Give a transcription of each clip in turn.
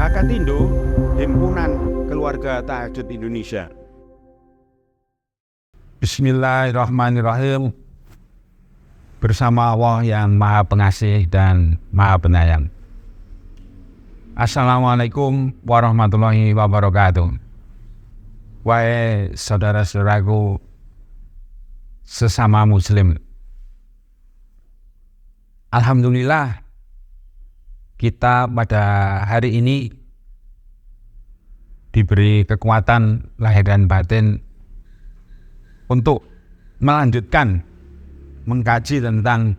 Hakatindo, Himpunan Keluarga Tahajud Indonesia. Bismillahirrahmanirrahim. Bersama Allah yang Maha Pengasih dan Maha Penyayang. Assalamualaikum warahmatullahi wabarakatuh. Wahai saudara-saudaraku sesama muslim, alhamdulillah kita pada hari ini diberi kekuatan lahir dan batin untuk melanjutkan mengkaji tentang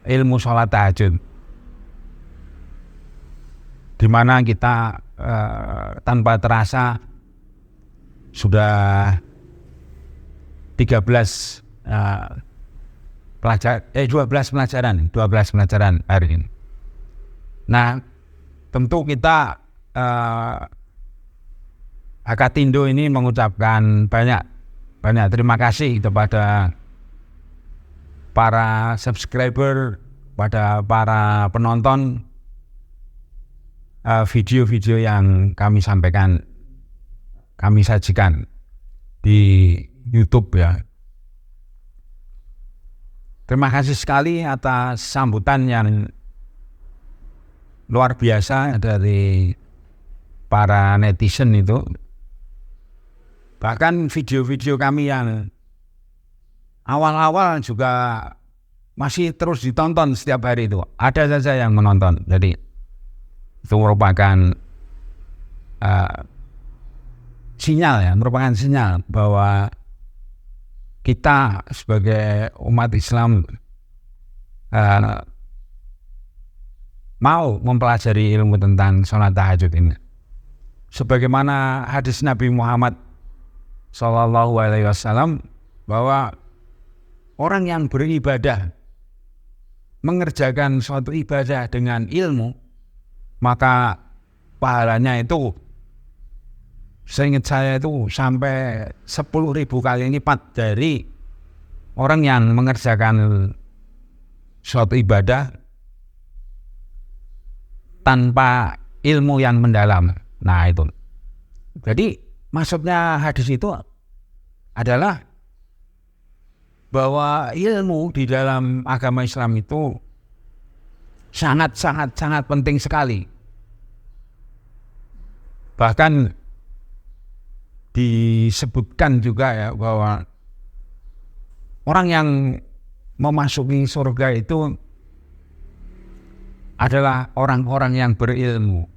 ilmu sholat tahajud, di mana kita tanpa terasa sudah 12 pelajaran hari ini. Nah, tentu kita Hakatindo ini mengucapkan banyak terima kasih kepada para subscriber, pada para penonton video-video yang kami sampaikan, kami sajikan di YouTube ya. Terima kasih sekali atas sambutan yang luar biasa dari para netizen itu. Bahkan video-video kami yang awal-awal juga masih terus ditonton setiap hari itu. Ada saja yang menonton. Jadi itu merupakan merupakan sinyal bahwa kita sebagai umat Islam mau mempelajari ilmu tentang sholat tahajud ini. Sebagaimana hadis Nabi Muhammad SAW bahwa orang yang beribadah, mengerjakan suatu ibadah dengan ilmu, maka pahalanya itu, seingat saya itu sampai 10.000 kali lipat dari orang yang mengerjakan suatu ibadah tanpa ilmu yang mendalam. Nah itu. Jadi maksudnya hadis itu adalah bahwa ilmu di dalam agama Islam itu sangat penting sekali. Bahkan disebutkan juga ya bahwa orang yang memasuki surga itu adalah orang-orang yang berilmu.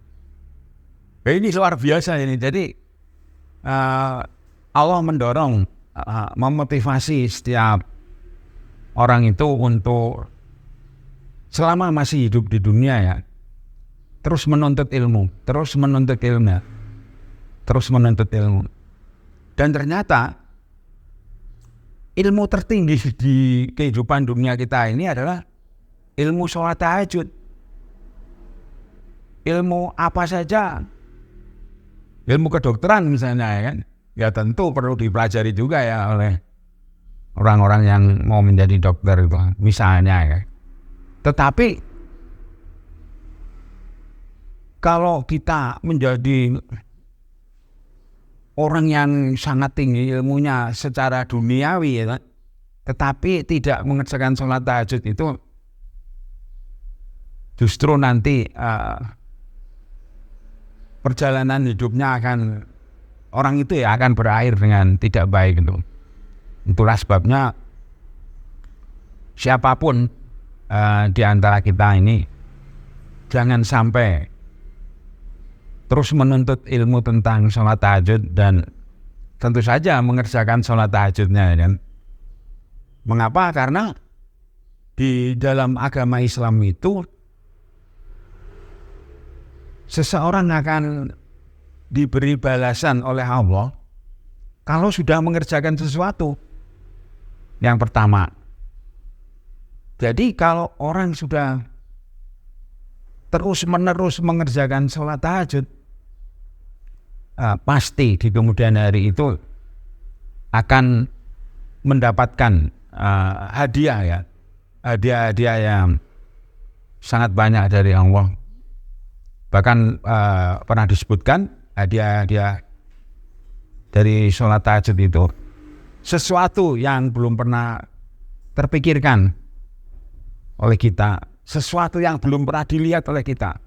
Ini luar biasa ini. Jadi Allah mendorong, memotivasi setiap orang itu untuk selama masih hidup di dunia ya, terus menuntut ilmu. Dan ternyata ilmu tertinggi di kehidupan dunia kita ini adalah ilmu sholat tahajud. Ilmu apa saja, ilmu kedokteran misalnya ya kan, ya tentu perlu dipelajari juga ya oleh orang-orang yang mau menjadi dokter itu misalnya ya. Tetapi kalau kita menjadi orang yang sangat tinggi ilmunya secara duniawi ya, tetapi tidak mengerjakan sholat tahajud itu justru nanti perjalanan hidupnya orang itu ya akan berakhir dengan tidak baik itu. Itulah sebabnya siapapun di antara kita ini jangan sampai terus menuntut ilmu tentang sholat tahajud dan tentu saja mengerjakan sholat tahajudnya kan. Mengapa? Karena di dalam agama Islam itu seseorang akan diberi balasan oleh Allah kalau sudah mengerjakan sesuatu. Yang pertama, jadi kalau orang sudah terus-menerus mengerjakan sholat tahajud, pasti di kemudian hari itu akan mendapatkan hadiah yang sangat banyak dari Allah. Bahkan pernah disebutkan hadiah dari sholat tahajud itu sesuatu yang belum pernah terpikirkan oleh kita, sesuatu yang belum pernah dilihat oleh kita,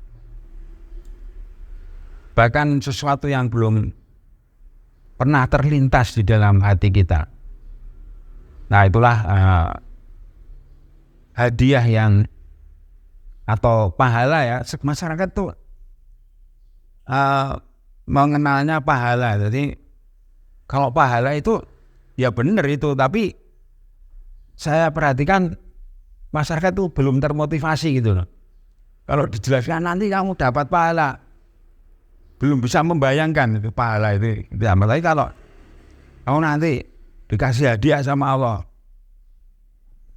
bahkan sesuatu yang belum pernah terlintas di dalam hati kita. Nah, itulah hadiah yang atau pahala ya. Masyarakat tuh mengenalnya pahala. Jadi kalau pahala itu ya benar itu, tapi saya perhatikan masyarakat tuh belum termotivasi gitu loh. Kalau dijelaskan nanti kamu dapat pahala, belum bisa membayangkan itu pahala itu. Apalagi kalau kamu nanti dikasih hadiah sama Allah,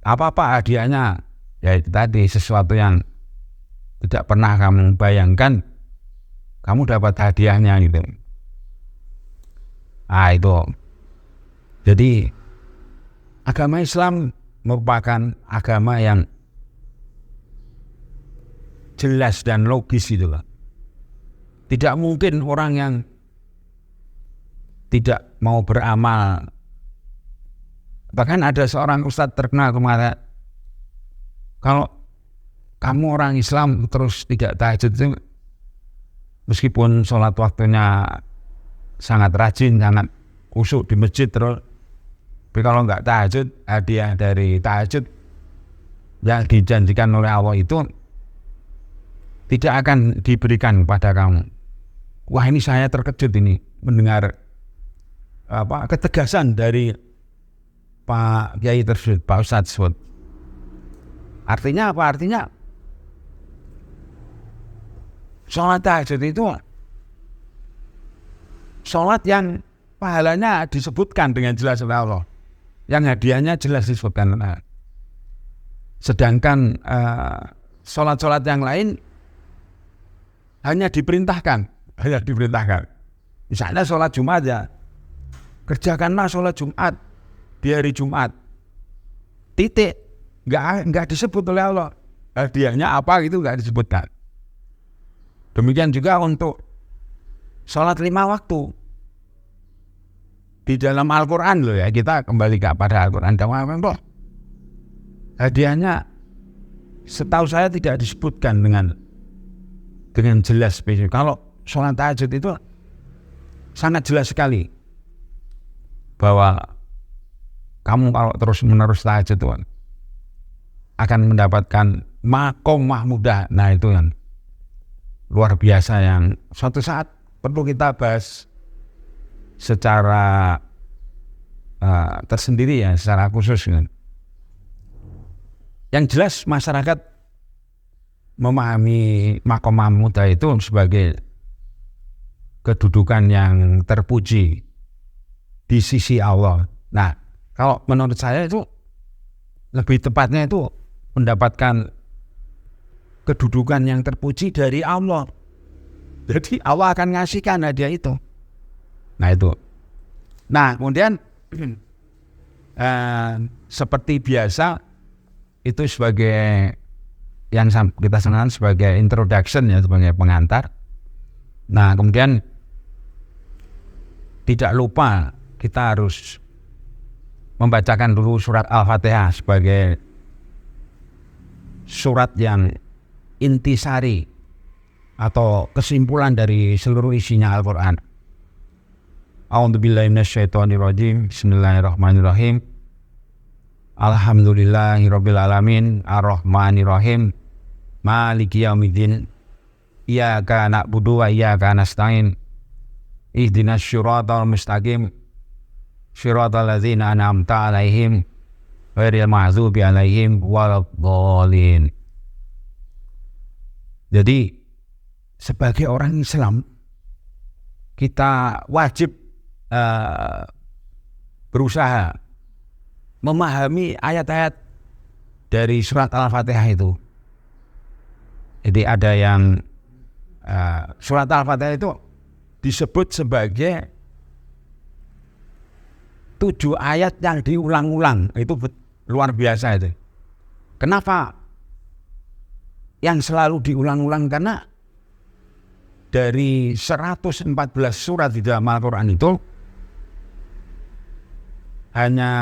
apa hadiahnya? Ya itu tadi, sesuatu yang tidak pernah kamu bayangkan, kamu dapat hadiahnya gitu. Nah itu. Jadi agama Islam merupakan agama yang jelas dan logis gitu loh. Tidak mungkin orang yang tidak mau beramal. Bahkan ada seorang ustadz terkenal kemarin, kalau kamu orang Islam terus tidak tahajud itu, meskipun sholat waktunya sangat rajin, sangat khusyuk di masjid terus, tapi kalau nggak tahajud, hadiah dari tahajud yang dijanjikan oleh Allah itu tidak akan diberikan kepada kamu. Wah, ini saya terkejut ini mendengar ketegasan dari Pak Kiai tersebut, Pak Ustadz tersebut. Artinya apa? Artinya sholat tahajud itu sholat yang pahalanya disebutkan dengan jelas oleh Allah, yang hadiahnya jelas disebutkan. Sedangkan sholat-sholat yang lain hanya diperintahkan. Misalnya sholat Jumat ya, kerjakanlah sholat Jumat di hari Jumat. Titik, nggak disebut oleh Allah. Hadiahnya apa gitu nggak disebutkan. Demikian juga untuk sholat 5 waktu di dalam Al-Quran loh ya, kita kembali kepada Al-Quran. Hadiahnya setahu saya tidak disebutkan dengan jelas spesifik. Kalau sholat tahajud itu sangat jelas sekali bahwa kamu kalau terus menerus tahajud itu akan mendapatkan makom mahmudah. Nah itu yang luar biasa yang suatu saat perlu kita bahas secara tersendiri ya, secara khusus kan. Yang jelas masyarakat memahami makom mahmudah itu sebagai kedudukan yang terpuji di sisi Allah. Nah, kalau menurut saya itu lebih tepatnya itu mendapatkan kedudukan yang terpuji dari Allah. Jadi Allah akan ngasihkan hadiah itu. Nah itu. Nah kemudian seperti biasa itu sebagai yang kita senang sebagai introduction ya, sebagai pengantar. Nah kemudian tidak lupa kita harus membacakan dulu surat Al-Fatihah sebagai surat yang intisari atau kesimpulan dari seluruh isinya Al-Quran. A'udzubillahi minasyaitonirrajim. Bismillahirrahmanirrahim. Alhamdulillahirabbil alamin, arrahmanirrahim, maliki yaumiddin. Iyyaka na'budu wa iyyaka nasta'in. Ihdinas syiratal mustaqim. Syiratal ladzina an'amta 'alaihim ghairil maghdubi 'alaihim waladdallin. Jadi sebagai orang Islam kita wajib berusaha memahami ayat-ayat dari surat Al-Fatihah itu. Jadi ada yang surat Al-Fatihah itu disebut sebagai 7 ayat yang diulang-ulang. Itu luar biasa itu. Kenapa? yang selalu diulang-ulang, karena dari 114 surat di dalam Al-Quran itu hanya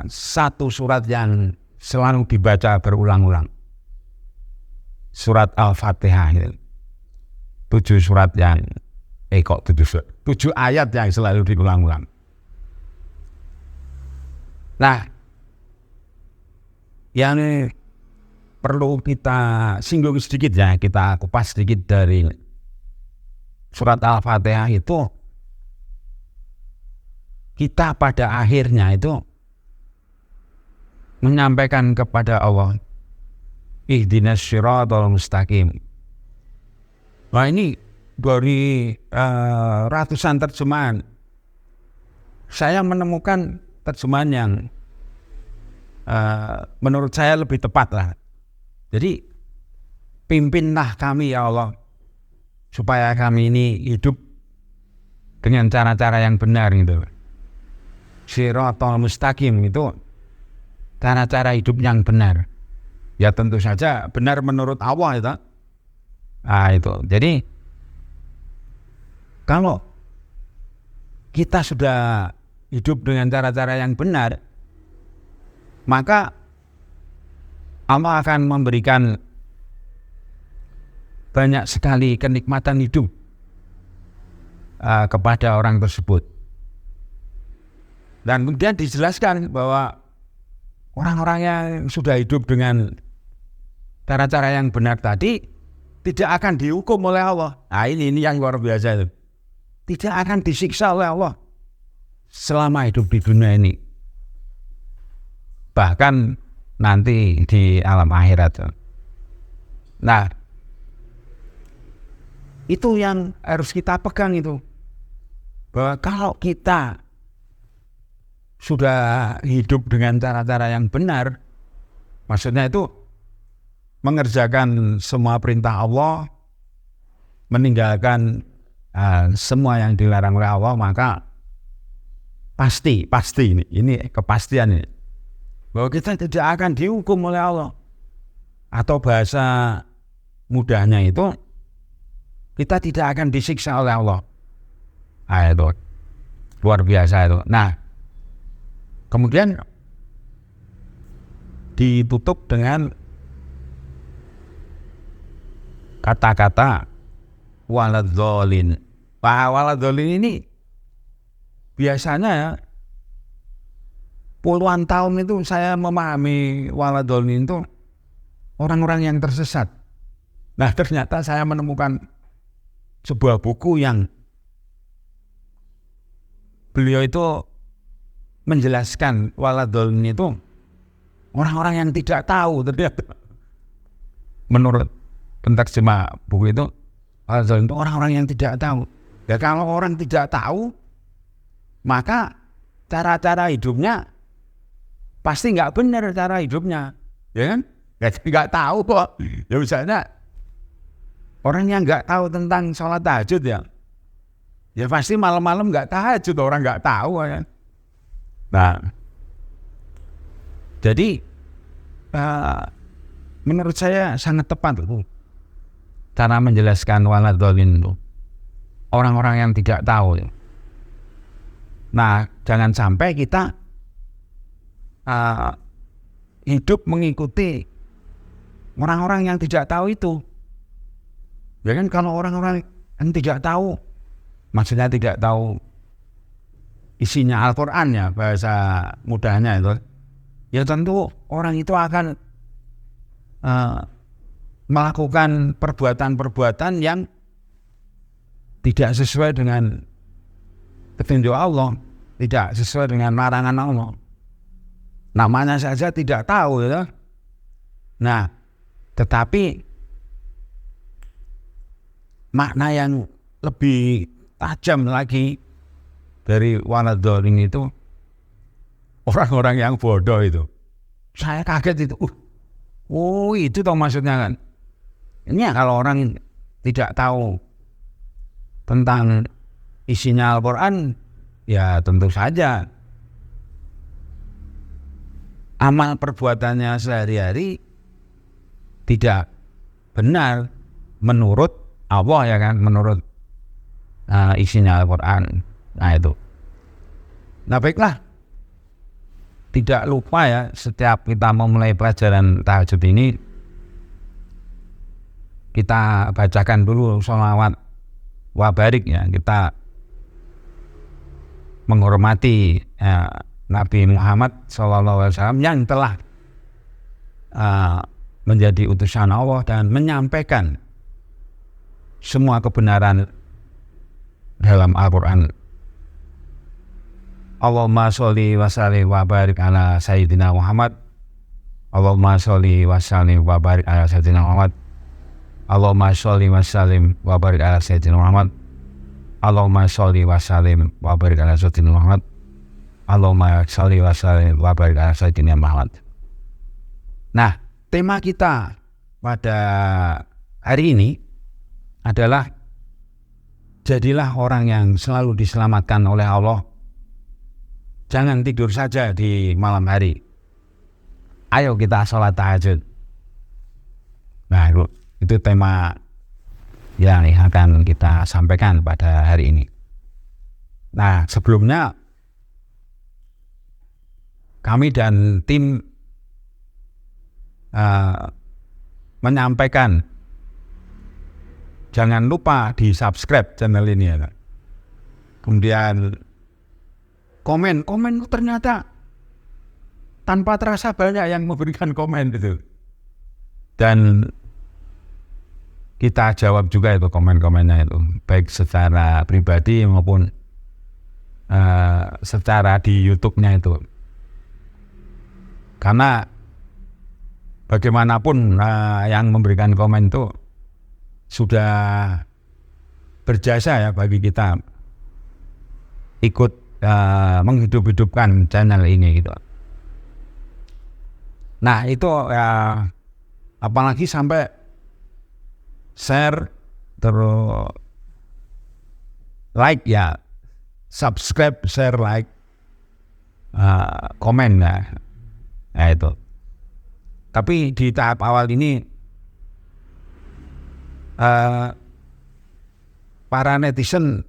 satu surat yang selalu dibaca berulang-ulang, surat Al-Fatihah. 7 surat yang 7 ayat yang selalu diulang-ulang. Nah, yang perlu kita singgung sedikit ya, kita kupas sedikit dari surat Al-Fatihah itu, kita pada akhirnya itu menyampaikan kepada Allah, ihdinas syiratal mustaqim. Nah, ini dari ratusan terjemahan, saya menemukan terjemahan yang menurut saya lebih tepat lah. Jadi, pimpinlah kami ya Allah, supaya kami ini hidup dengan cara-cara yang benar gitu. Syiratal mustaqim itu cara-cara hidup yang benar. Ya tentu saja benar menurut Allah itu. Nah, itu. Jadi kalau kita sudah hidup dengan cara-cara yang benar, maka Allah akan memberikan banyak sekali kenikmatan hidup kepada orang tersebut. Dan kemudian dijelaskan bahwa orang-orang yang sudah hidup dengan cara-cara yang benar tadi tidak akan dihukum oleh Allah. Nah, ini yang luar biasa itu. Tidak akan disiksa oleh Allah selama hidup di dunia ini. Bahkan nanti di alam akhirat. Nah, itu yang harus kita pegang itu. Bahwa kalau kita sudah hidup dengan cara-cara yang benar, maksudnya itu mengerjakan semua perintah Allah, meninggalkan semua yang dilarang oleh Allah, maka pasti ini kepastian ini, bahwa kita tidak akan dihukum oleh Allah, atau bahasa mudahnya itu kita tidak akan disiksa oleh Allah. Nah, itu luar biasa itu. Nah, kemudian ditutup dengan kata-kata waladzolin. Waladzolin ini biasanya ya, puluhan tahun itu saya memahami waladzolin itu orang-orang yang tersesat. Nah, ternyata saya menemukan sebuah buku yang beliau itu menjelaskan waladzolin itu orang-orang yang tidak tahu ternyata. Menurut penterjemah buku itu, waladzolin itu orang-orang yang tidak tahu. Ya, kalau orang tidak tahu, maka cara-cara hidupnya pasti nggak benar cara hidupnya, ya kan? Nggak tahu kok. Ya misalnya orang yang nggak tahu tentang sholat tahajud ya pasti malam-malam nggak tahajud, orang nggak tahu kan. Nah, jadi menurut saya sangat tepat itu cara menjelaskan waladzolin itu, orang-orang yang tidak tahu. Nah, jangan sampai kita hidup mengikuti orang-orang yang tidak tahu itu. Ya kan, kalau orang-orang yang tidak tahu, maksudnya tidak tahu isinya Al-Quran ya, bahasa mudahnya itu, ya tentu orang itu akan melakukan perbuatan-perbuatan yang tidak sesuai dengan petunjuk Allah, tidak sesuai dengan larangan Allah. Namanya saja tidak tahu ya. Nah, tetapi makna yang lebih tajam lagi dari waladzolin itu orang-orang yang bodoh itu. Saya kaget itu. Itu toh maksudnya kan. Ini ya, kalau orang tidak tahu tentang isinya Al-Quran, ya tentu saja amal perbuatannya sehari-hari tidak benar menurut Allah ya kan, menurut isinya Al-Quran. Nah itu. Nah baiklah, tidak lupa ya setiap kita memulai pelajaran tahajud ini kita bacakan dulu sholawat wa barik ya, kita menghormati Nabi Muhammad SAW yang telah menjadi utusan Allah dan menyampaikan semua kebenaran dalam Al-Quran. Allahumma sholli wa sallim wa barik ala Sayyidina Muhammad. Allahumma sholli wa sallim wa barik ala Sayyidina Muhammad. Allahumma sholli wa sallim wa barik ala Sayyidina Muhammad. Allahumma sholli wa sallim wa barik ala Sayyidina Muhammad. Allahumma sholli wa sallim wa barik ala Sayyidina Muhammad. Nah, tema kita pada hari ini adalah jadilah orang yang selalu diselamatkan oleh Allah. Jangan tidur saja di malam hari. Ayo kita sholat tahajud. Nah, itu tema yang akan kita sampaikan pada hari ini. Nah, sebelumnya kami dan tim menyampaikan jangan lupa di subscribe channel ini ya. Kemudian komen ternyata tanpa terasa banyak yang memberikan komen itu. Dan kita jawab juga itu komen-komennya itu, baik secara pribadi maupun secara di YouTube-nya itu. Karena bagaimanapun yang memberikan komen itu sudah berjasa ya bagi kita ikut menghidup-hidupkan channel ini gitu. Nah itu apalagi sampai share terus like ya, subscribe, share, like, komen ya. Nah itu. Tapi di tahap awal ini para netizen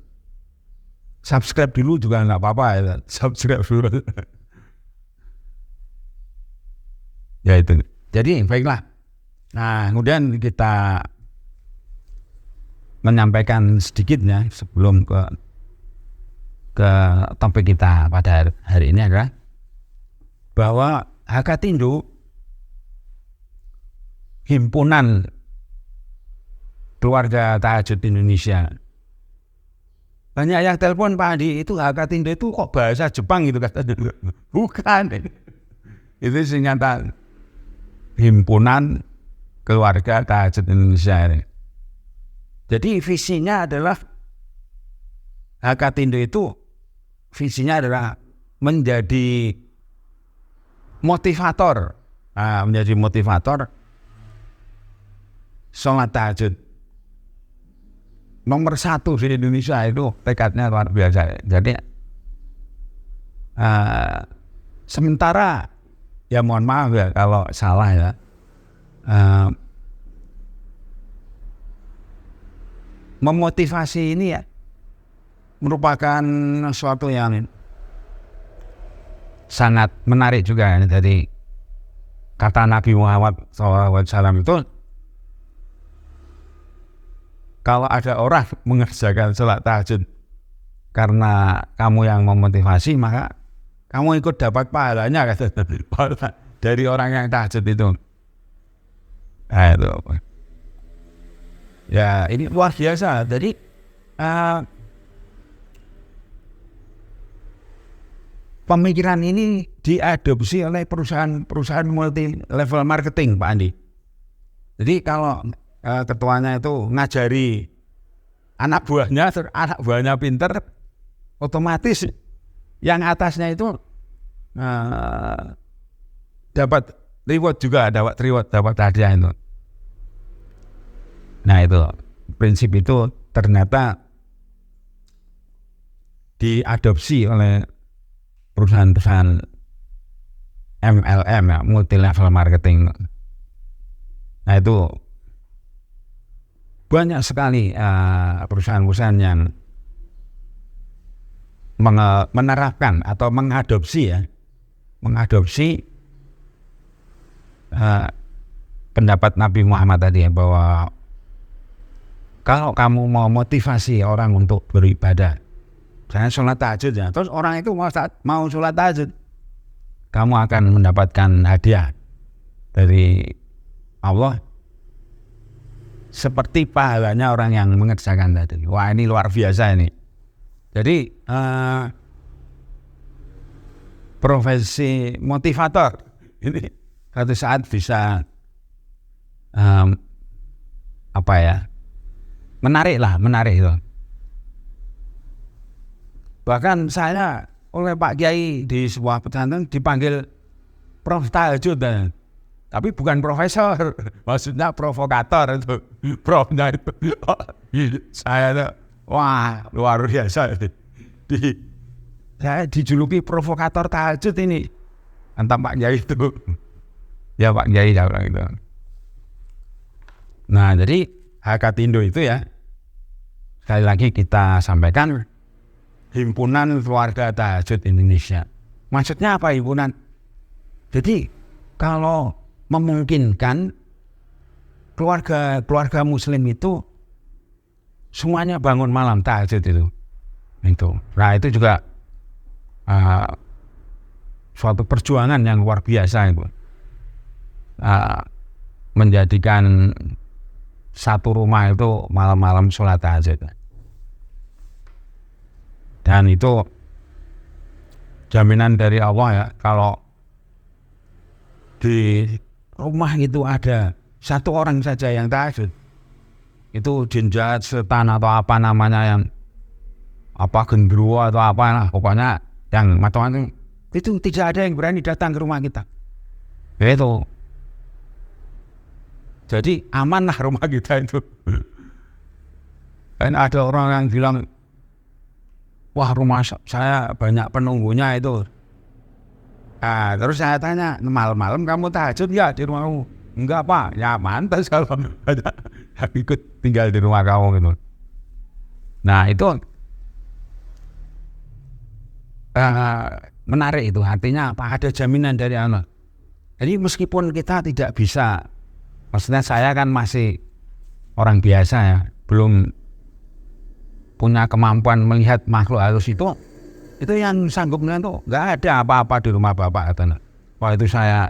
subscribe dulu juga nggak apa-apa ya, subscribe dulu. Ya itu. Jadi baiklah. Nah kemudian kita menyampaikan sedikitnya sebelum ke topik kita pada hari ini adalah bahwa Hakatindo, Himpunan Keluarga Tahajud Indonesia. Banyak yang telepon, Pak Andi, itu Hakatindo itu kok bahasa Jepang gitu kata. Bukan. Itu singkatan Himpunan Keluarga Tahajud Indonesia ini. Jadi visinya adalah Hakatindo itu visinya adalah menjadi motivator, menjadi motivator sholat tahajud. Nomor 1 di Indonesia itu tekadnya luar biasa. Jadi sementara ya mohon maaf ya kalau salah ya. Memotivasi ini ya merupakan suatu yang sangat menarik juga ya. Jadi kata Nabi Muhammad SAW itu, kalau ada orang mengerjakan sholat tahajud karena kamu yang memotivasi, maka kamu ikut dapat pahalanya kata dari orang yang tahajud itu. Nah itu. Ya ini luar biasa. Jadi pemikiran ini diadopsi oleh perusahaan multi level marketing, Pak Andi. Jadi kalau ketuanya itu ngajari anak buahnya pinter, otomatis yang atasnya itu dapat reward juga, dapat hadiah itu. Nah itu prinsip itu ternyata diadopsi oleh perusahaan-perusahaan MLM ya, multi level marketing. Nah itu banyak sekali perusahaan-perusahaan yang menerapkan atau mengadopsi pendapat Nabi Muhammad tadi ya, bahwa kalau kamu mau motivasi orang untuk beribadah, misalnya sholat tahajud ya, terus orang itu mau sholat tahajud, kamu akan mendapatkan hadiah dari Allah seperti pahalanya orang yang mengerjakan tadi. Wah, ini luar biasa ini. Jadi profesi motivator ini suatu saat bisa menarik itu. Bahkan saya oleh Pak Kiai di sebuah pesantren dipanggil Prof Tahajud, tapi bukan profesor, maksudnya provokator itu, profnya itu. Saya tuh, wah luar biasa. Saya dijuluki provokator tahajud ini, entah Pak Kiai itu. Ya Pak Kiai bilang itu. Nah jadi Hakatindo itu ya, sekali lagi kita sampaikan, Himpunan Keluarga Tahajud Indonesia. Maksudnya apa himpunan? Jadi kalau memungkinkan keluarga Muslim itu semuanya bangun malam tahajud itu. Nah itu juga suatu perjuangan yang luar biasa itu. Menjadikan satu rumah itu malam-malam sholat tahajud. Dan itu jaminan dari Allah ya, kalau di rumah itu ada satu orang saja yang tahajud, itu jin jahat, setan atau apa namanya, yang apa gendruwo atau apa lah, pokoknya yang macam-macam, itu tidak ada yang berani datang ke rumah kita. Itu. Jadi aman lah rumah kita itu. Dan ada orang yang bilang, wah rumah saya banyak penunggunya itu. Nah, terus saya tanya, malam-malam kamu tahajud ya di rumahmu? Enggak Pak, ya mantas kalau ikut tinggal di rumah kamu gitu. Nah itu menarik itu, artinya apa? Ada jaminan dari Allah. Jadi meskipun kita tidak bisa, maksudnya saya kan masih orang biasa ya, belum punya kemampuan melihat makhluk halus itu yang sanggup melihat tuh nggak ada apa-apa di rumah Bapak katanya. Wah itu saya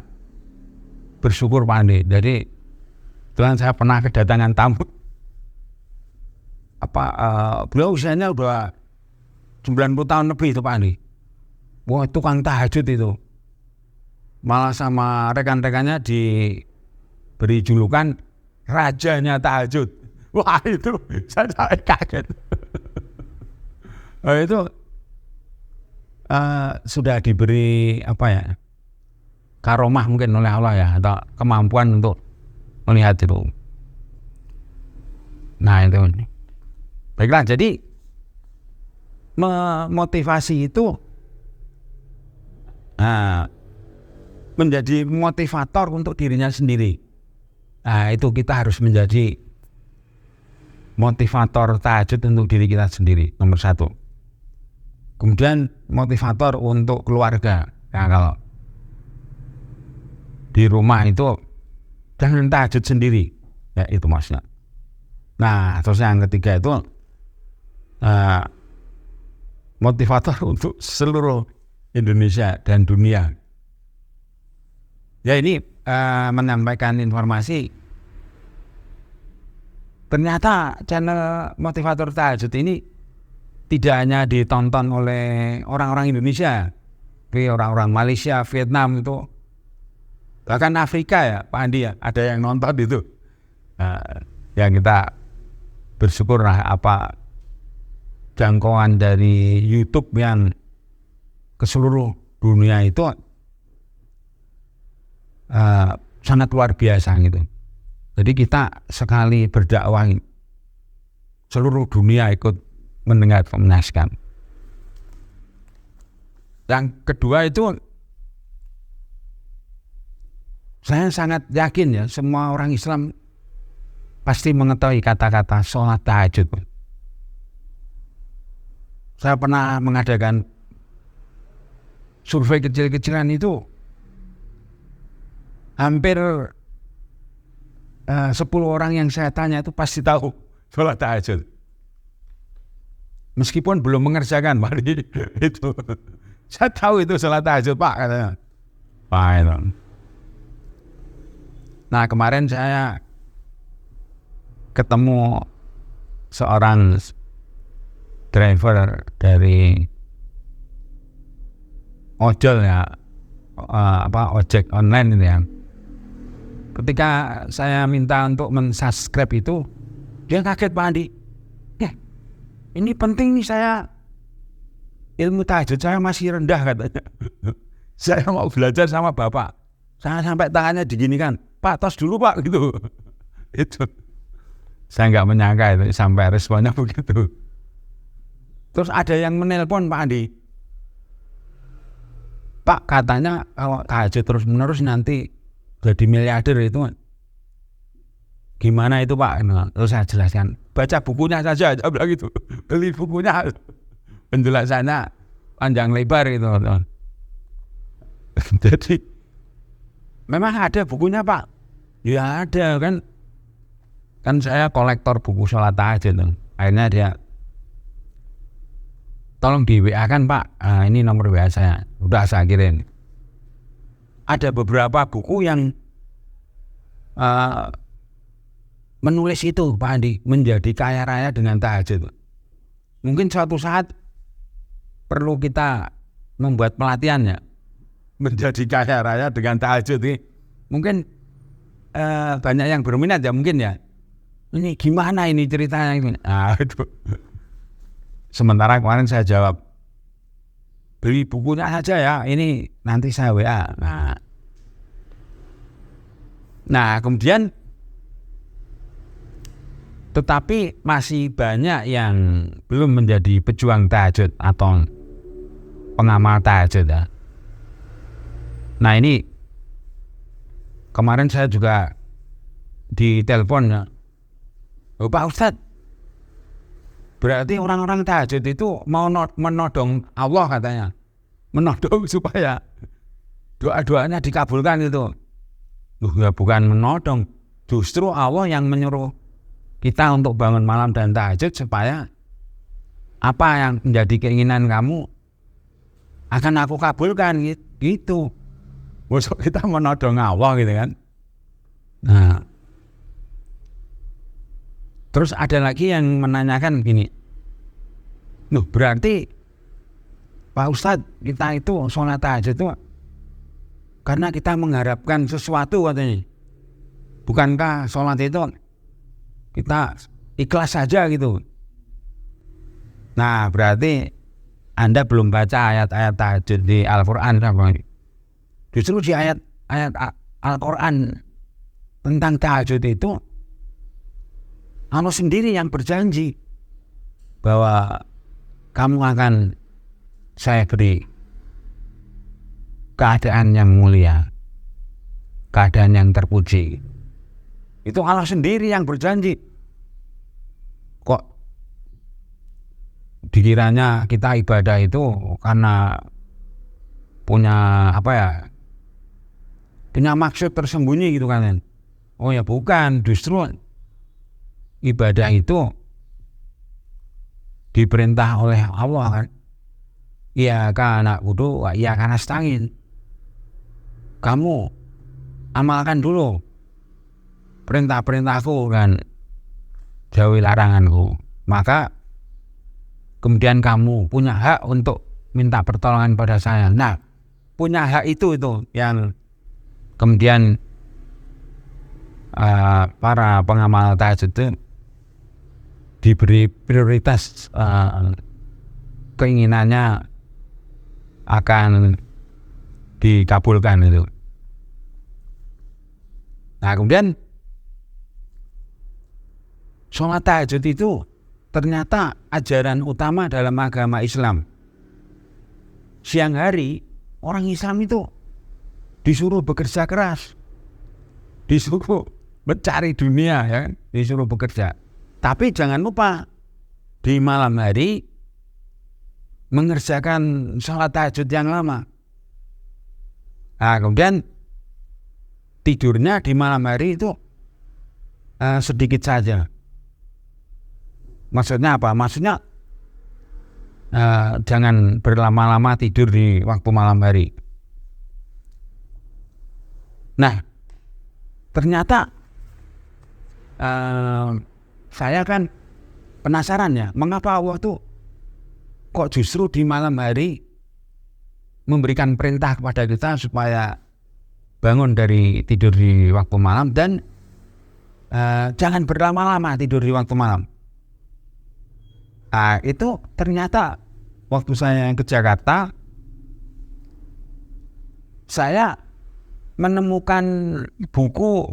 bersyukur Pak Andi. Jadi Tuhan, saya pernah kedatangan tamu, beliau usianya udah 90 tahun lebih itu Pak Andi. Wah tukang tahajud itu, malah sama rekan-rekannya diberi julukan rajanya tahajud. Wah itu saya kaget. Itu sudah diberi karomah mungkin oleh Allah ya, atau kemampuan untuk melihat itu. Nah itu, baiklah. Jadi memotivasi itu menjadi motivator untuk dirinya sendiri. Nah itu kita harus menjadi motivator tahajud untuk diri kita sendiri, nomor satu. Kemudian motivator untuk keluarga. Nah, kalau di rumah itu jangan tahajud sendiri, ya itu maksudnya. Nah terus yang ketiga itu motivator untuk seluruh Indonesia dan dunia. Ya ini menyampaikan informasi. Ternyata channel motivator tahajud ini tidak hanya ditonton oleh orang-orang Indonesia, tapi orang-orang Malaysia, Vietnam itu, bahkan Afrika ya Pak Andi ya, ada yang nonton itu. Ya kita bersyukur lah jangkauan dari YouTube yang ke seluruh dunia itu sangat luar biasa gitu. Jadi kita sekali berdakwah, seluruh dunia ikut mendengar, menyaksikan. Yang kedua itu, saya sangat yakin ya, semua orang Islam pasti mengetahui kata-kata sholat tahajud. Saya pernah mengadakan survei kecil-kecilan itu, hampir 10 orang yang saya tanya itu pasti tahu sholat tahajud. Meskipun belum mengerjakan, itu saya tahu itu sholat tahajud Pak, katanya. Pak itu. Nah kemarin saya ketemu seorang driver dari ojol ya, ojek online ini ya. Ketika saya minta untuk mensubscribe itu, dia kaget Pak Andi. Ini penting nih, saya ilmu tahajud saya masih rendah katanya. Saya mau belajar sama Bapak. Saya sampai tangannya diginikan, Pak tos dulu Pak gitu. Itu saya nggak menyangka itu sampai responnya begitu. Terus ada yang menelpon Pak Andi, Pak katanya kalau tahajud terus menerus nanti jadi miliarder itu gimana itu Pak? Nah, terus saya jelaskan, baca bukunya saja, saya bilang gitu. Beli bukunya, penjelasannya panjang lebar gitu. Jadi memang ada bukunya Pak? Ya ada kan saya kolektor buku sholat tahajud. Akhirnya dia, tolong di WA kan Pak, ini nomor WA saya, udah saya kirim. Ada beberapa buku yang menulis itu Pak Andi, menjadi kaya raya dengan tahajud. Mungkin suatu saat perlu kita membuat pelatihannya, menjadi kaya raya dengan tahajud ini. Mungkin banyak yang berminat ya mungkin ya. Ini gimana ini ceritanya ini? Nah, itu. Sementara kemarin saya jawab, beli bukunya saja ya, ini nanti saya WA. Nah kemudian, tetapi masih banyak yang belum menjadi pejuang tahajud atau pengamal tahajud ya. Nah ini kemarin saya juga ditelepon ya, Pak Ustadz, berarti orang-orang tahajud itu mau menodong Allah katanya, menodong supaya doa-doanya dikabulkan itu. Ya bukan menodong, justru Allah yang menyuruh kita untuk bangun malam dan tahajud supaya apa yang menjadi keinginan kamu akan aku kabulkan gitu. Maksud kita menodong Allah gitu kan. Nah, terus ada lagi yang menanyakan gini, berarti Pak Ustadz kita itu sholat tahajud itu karena kita mengharapkan sesuatu katanya. Bukankah sholat itu kita ikhlas saja gitu? Nah berarti Anda belum baca ayat-ayat tahajud di Al-Quran. Justru di ayat Al-Quran tentang tahajud itu Allah sendiri yang berjanji bahwa kamu akan saya beri keadaan yang mulia, keadaan yang terpuji. Itu Allah sendiri yang berjanji. Kok dikiranya kita ibadah itu karena punya punya maksud tersembunyi gitu kan? Oh ya bukan, justru ibadah itu diperintah oleh Allah kan. Iya karena wudu, iya karena nasta'in. Kamu amalkan dulu perintah-perintahku kan, jauhi laranganku, maka kemudian kamu punya hak untuk minta pertolongan pada saya. Nah punya hak itu yang kemudian para pengamal tahajud itu diberi prioritas, keinginannya akan dikabulkan itu. Nah kemudian sholat tahajud itu ternyata ajaran utama dalam agama Islam. Siang hari orang Islam itu disuruh bekerja keras, disuruh mencari dunia ya kan? disuruh bekerja. Tapi jangan lupa di malam hari mengerjakan sholat tahajud yang lama. Nah, kemudian tidurnya di malam hari itu sedikit saja. Maksudnya apa? Maksudnya jangan berlama-lama tidur di waktu malam hari. Nah, ternyata saya kan penasaran ya, mengapa Allah tuh kok justru di malam hari memberikan perintah kepada kita supaya bangun dari tidur di waktu malam dan jangan berlama-lama tidur di waktu malam. Nah, itu ternyata waktu saya ke Jakarta, saya menemukan buku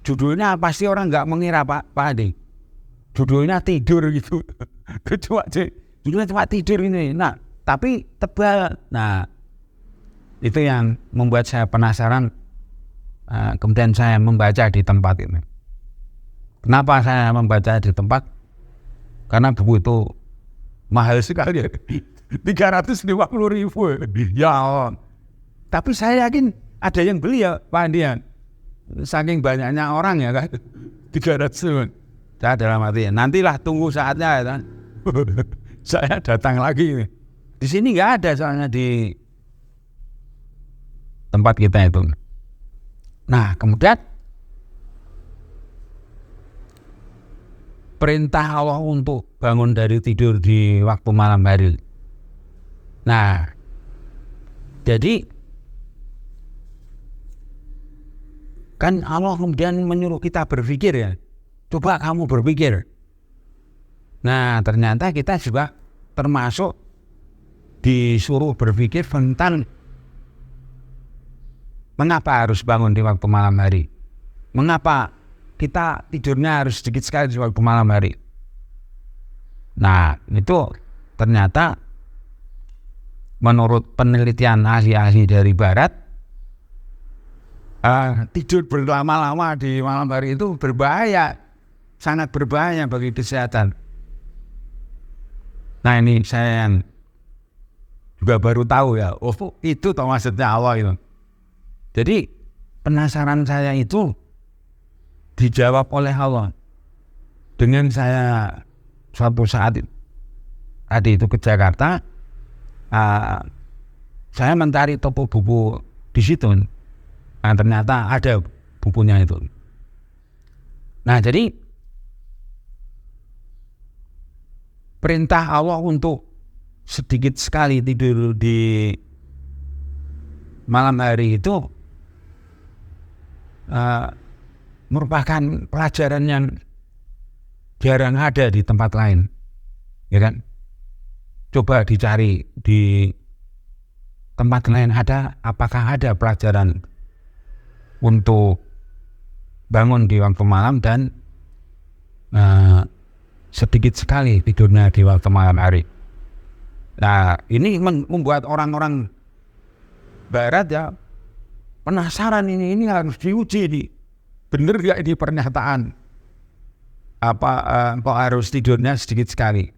judulnya pasti orang nggak mengira Pak Adi. Judulnya tidur gitu. Judulnya cuma tidur ini. Nah, tapi tebal. Nah, itu yang membuat saya penasaran. Kemudian saya membaca di tempat ini. Kenapa saya membaca di tempat? Karena buku itu mahal sekali, 350.000. Ya Allah. Tapi saya yakin ada yang beli ya Pak Andian. Saking banyaknya orang ya kan, 300. Saya dalam hati, nantilah tunggu saatnya ya kan. Saya datang lagi. Di sini nggak ada soalnya di tempat kita itu. Nah, kemudian perintah Allah untuk bangun dari tidur di waktu malam hari. Nah, jadi kan Allah kemudian menyuruh kita berpikir ya. Coba kamu berpikir. Nah, ternyata kita juga termasuk disuruh berpikir tentang mengapa harus bangun di waktu malam hari. Mengapa kita tidurnya harus sedikit sekali di waktu malam hari. Nah, itu ternyata menurut penelitian ahli-ahli dari barat, tidur berlama-lama di malam hari itu berbahaya, sangat berbahaya bagi kesehatan. Nah, ini saya yang juga baru tahu ya, oh itu toh maksudnya Allah itu. Jadi penasaran saya itu dijawab oleh Allah dengan saya suatu saat tadi itu ke Jakarta, saya mencari toko buku di situ. Nah, ternyata ada bukunya itu. Nah, jadi perintah Allah untuk sedikit sekali tidur di malam hari itu merupakan pelajaran yang jarang ada di tempat lain, ya kan? Coba dicari di tempat lain apakah ada pelajaran untuk bangun di waktu malam dan sedikit sekali tidurnya di waktu malam hari. Nah, ini membuat orang-orang barat ya penasaran, ini harus diuji nih. Bener gak ini pernyataan? Kok harus tidurnya sedikit sekali?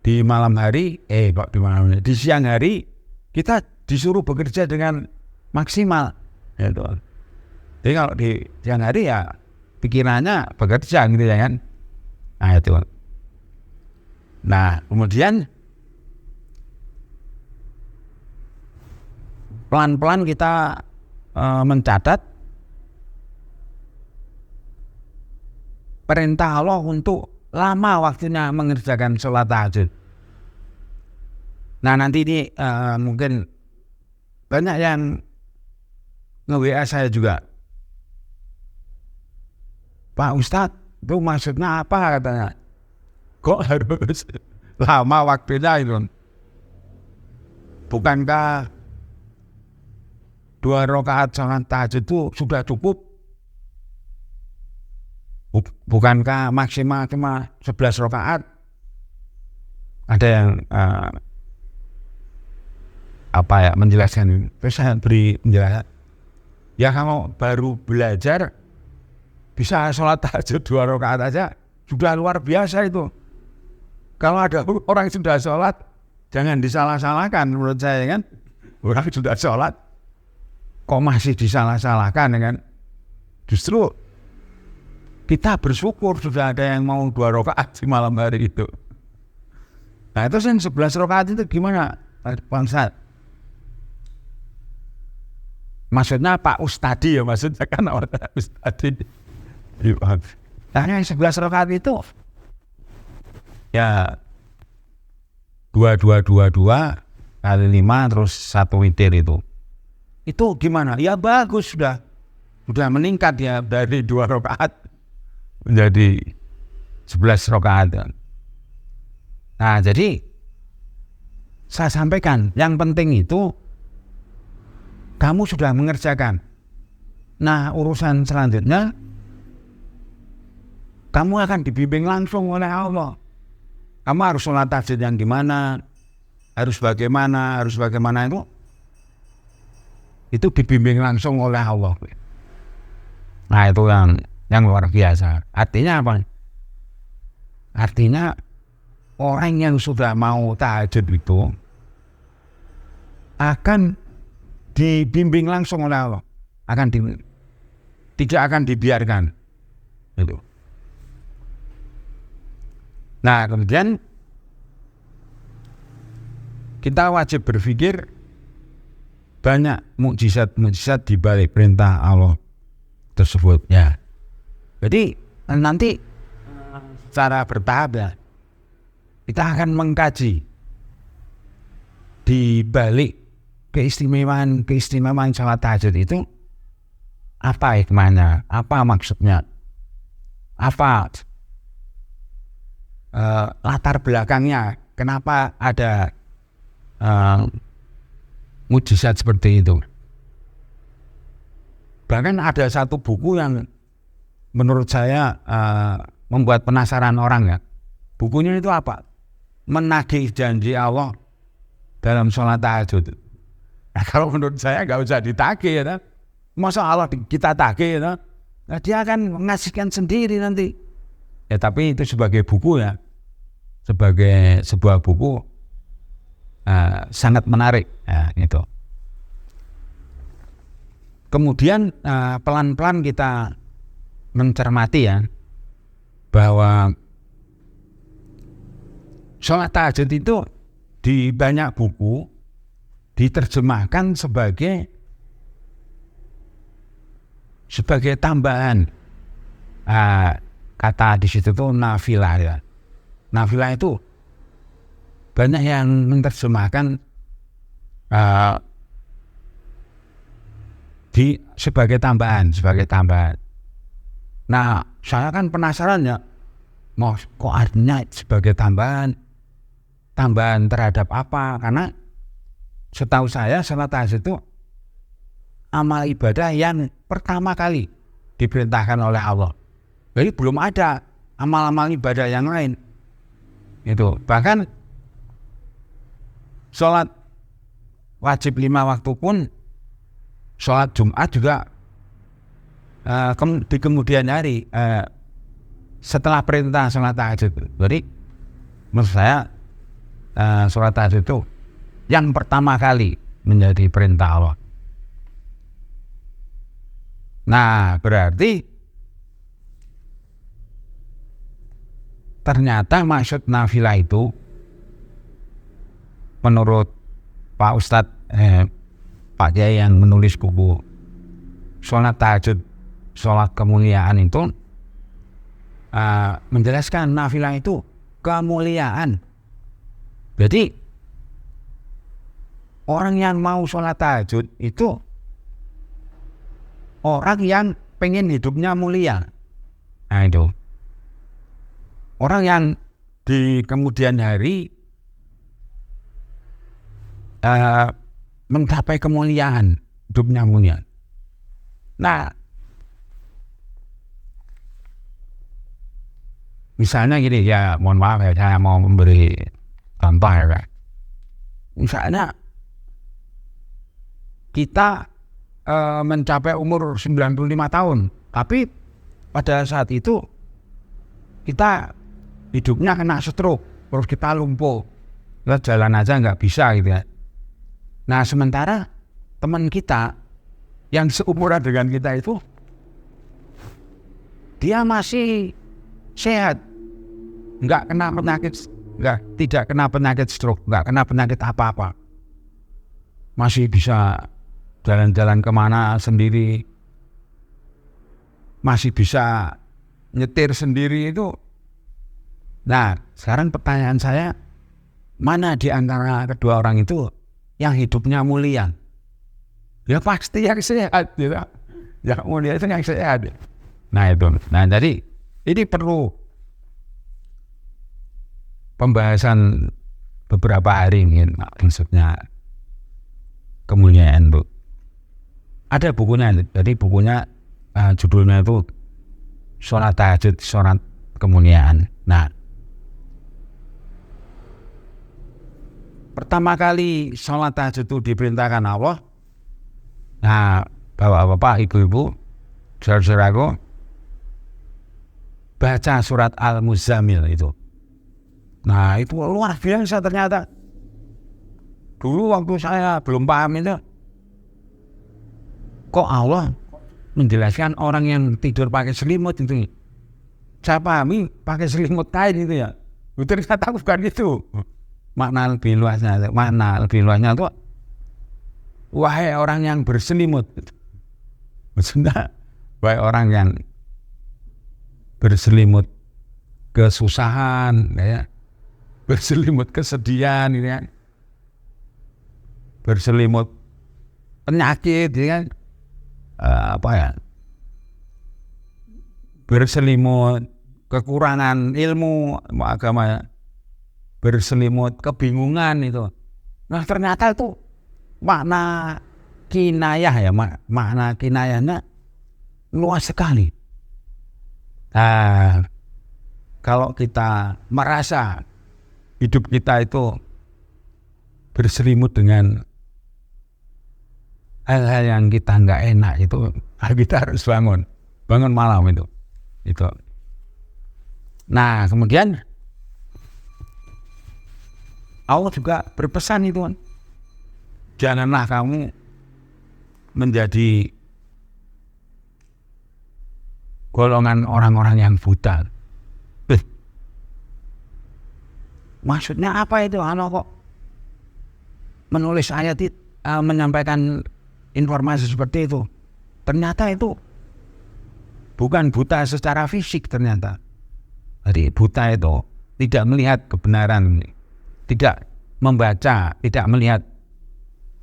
Di malam hari, kok di malam hari? Di siang hari kita disuruh bekerja dengan maksimal. Gitu. Jadi kalau di siang hari ya pikirannya bekerja gitu ya kan. Nah itu. Nah kemudian pelan-pelan kita mencatat perintah Allah untuk lama waktunya mengerjakan sholat tahajud. Nah nanti ini mungkin banyak yang nge-WA saya juga, Pak Ustadz, itu maksudnya apa katanya? Kok harus lama waktunya itu? Bukankah 2 rakaat sholat tahajud itu sudah cukup? Bukankah maksimal cuma 11 rakaat? Ada yang menjelaskan. Terus saya beri penjelasan. Ya kamu baru belajar bisa sholat tahajud 2 rakaat aja sudah luar biasa itu. Kalau ada orang yang sudah sholat, jangan disalah-salahkan menurut saya kan. Orang sudah sholat, kok masih disalah-salahkan kan. Justru kita bersyukur sudah ada yang mau 2 rakaat di malam hari itu. Nah itu yang 11 rakaat itu gimana Pak Ustadz? Maksudnya Pak Ustadi ya, maksudnya kan orang Ustadi. Nah yang 11 rakaat itu ya 2222 kali 5 terus 1 witir itu. Itu gimana? Ya bagus sudah meningkat ya dari 2 rakaat menjadi 11 rakaat. Nah jadi saya sampaikan yang penting itu kamu sudah mengerjakan. Nah urusan selanjutnya kamu akan dibimbing langsung oleh Allah. Kamu harus sholat tahajud yang gimana, harus bagaimana itu dibimbing langsung oleh Allah. Nah itu yang luar biasa. Artinya apa? Artinya orang yang sudah mau tahajud itu akan dibimbing langsung oleh Allah, tidak akan dibiarkan itu. Nah kemudian kita wajib berpikir banyak mukjizat di balik perintah Allah tersebut ya. Jadi nanti secara bertahap ya kita akan mengkaji di balik keistimewaan sholat tahajud itu apa hikmahnya, apa maksudnya, apa latar belakangnya, kenapa ada mujizat seperti itu. Bahkan ada satu buku yang menurut saya membuat penasaran orang ya. Bukunya itu apa? Menagih janji Allah dalam sholat tahajud. Nah, kalau menurut saya nggak usah ditagih ya, masa Allah kita tagih ya, nah, dia akan mengasihkan sendiri nanti. Ya tapi itu sebagai buku ya, sebagai sebuah buku sangat menarik ya, gitu. Kemudian pelan-pelan kita mencermati ya bahwa sholat tahajud itu di banyak buku diterjemahkan sebagai tambahan kata di situ tuh nafilah ya. Nafilah itu banyak yang menerjemahkan sebagai tambahan. Nah, saya kan penasaran ya, mau kok artinya sebagai tambahan terhadap apa? Karena setahu saya sholat tahajud itu amal ibadah yang pertama kali diperintahkan oleh Allah. Jadi belum ada amal-amal ibadah yang lain. Itu bahkan sholat wajib 5 waktu pun, sholat Jumat juga di kemudian hari setelah perintah sholat tahajud. Jadi menurut saya sholat tahajud itu yang pertama kali menjadi perintah Allah. Nah berarti ternyata maksud nafilah itu menurut Pak Ustadz Pak Kiai yang menulis buku sholat tahajud, sholat kemuliaan itu menjelaskan nafilah itu kemuliaan. Jadi orang yang mau sholat tahajud itu orang yang pengen hidupnya mulia. Nah itu orang yang di kemudian hari mencapai kemuliaan, hidupnya mulia. Nah misalnya gini ya, mohon maaf ya, saya mau memberi contoh ya. Misalnya kita mencapai umur 95 tahun, tapi pada saat itu kita hidupnya kena stroke, terus kita lumpuh, kita jalan aja nggak bisa gitu ya. Nah sementara teman kita yang seumuran dengan kita itu dia masih sehat, nggak kena penyakit, tidak kena penyakit stroke, nggak kena penyakit apa-apa, masih bisa jalan-jalan kemana sendiri, masih bisa nyetir sendiri itu. Nah sekarang pertanyaan saya, mana di antara kedua orang itu yang hidupnya mulia? Ya pasti yang sehat, ya. Yang mulia itu yang sehat. Nah itu, nah jadi ini perlu pembahasan beberapa hari ini, maksudnya kemuliaan itu. Ada bukunya, jadi bukunya judulnya itu Sholat Tahajud, Sholat Kemuliaan. Nah, pertama kali sholat tahajud itu diperintahkan Allah. Nah, bapak-bapak, ibu-ibu, saudara-saudaraku, baca surat Al-Muzammil itu. Nah itu luar biasa ternyata. Dulu waktu saya belum paham itu, kok Allah menjelaskan orang yang tidur pakai selimut itu. Saya pahami pakai selimut kain itu ya. Ternyata bukan itu. Makna lebih luasnya itu, wahai orang yang berselimut. Maksudnya, wahai orang yang berselimut kesusahan, ya, berselimut kesedihan, ya, berselimut penyakit, ya, berselimut kekurangan ilmu agama, ya, berselimut kebingungan itu. Nah ternyata itu makna kinayah ya, makna kinayahnya luas sekali. Nah, kalau kita merasa hidup kita itu berselimut dengan hal-hal yang kita nggak enak itu, kita harus bangun malam itu. Nah, kemudian Allah juga berpesan itu, janganlah kamu menjadi golongan orang-orang yang buta. Maksudnya apa itu? Kok menulis ayat itu, menyampaikan informasi seperti itu? Ternyata itu bukan buta secara fisik ternyata. Jadi buta itu tidak melihat kebenaran, tidak membaca, tidak melihat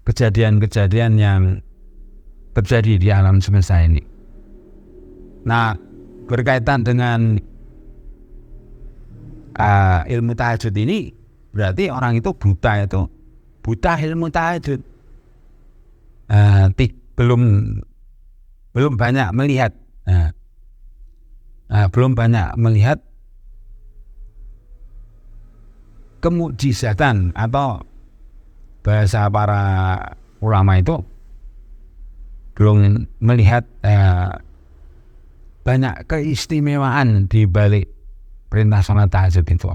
kejadian-kejadian yang terjadi di alam semesta ini. Nah, berkaitan dengan ilmu tahajud ini, berarti orang itu buta ilmu tahajud, belum banyak melihat, belum banyak melihat kemukjizatan, atau bahasa para ulama itu belum melihat banyak keistimewaan di balik perintah sholat tahajud itu.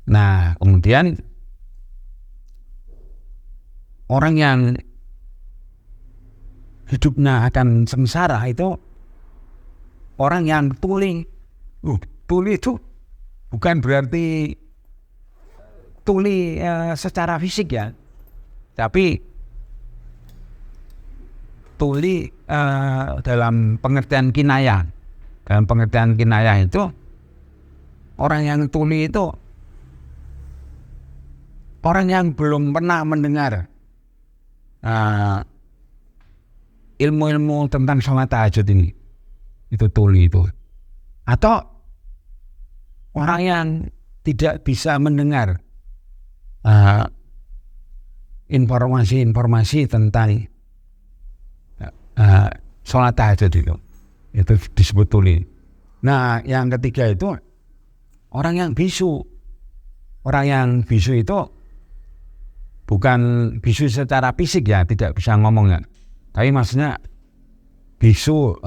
Nah, kemudian orang yang hidupnya akan sengsara itu orang yang tuli. Tuli itu bukan berarti tuli secara fisik ya, tapi tuli dalam pengertian kinayah. Dalam pengertian kinayah itu, orang yang tuli itu orang yang belum pernah mendengar ilmu-ilmu tentang sholat tahajud ini. Itu tuli itu. Atau orang yang tidak bisa mendengar informasi-informasi tentang sholat tahajud itu disebut tuli. Nah, yang ketiga itu orang yang bisu. Orang yang bisu itu bukan bisu secara fisik ya, tidak bisa ngomong ya, tapi maksudnya bisu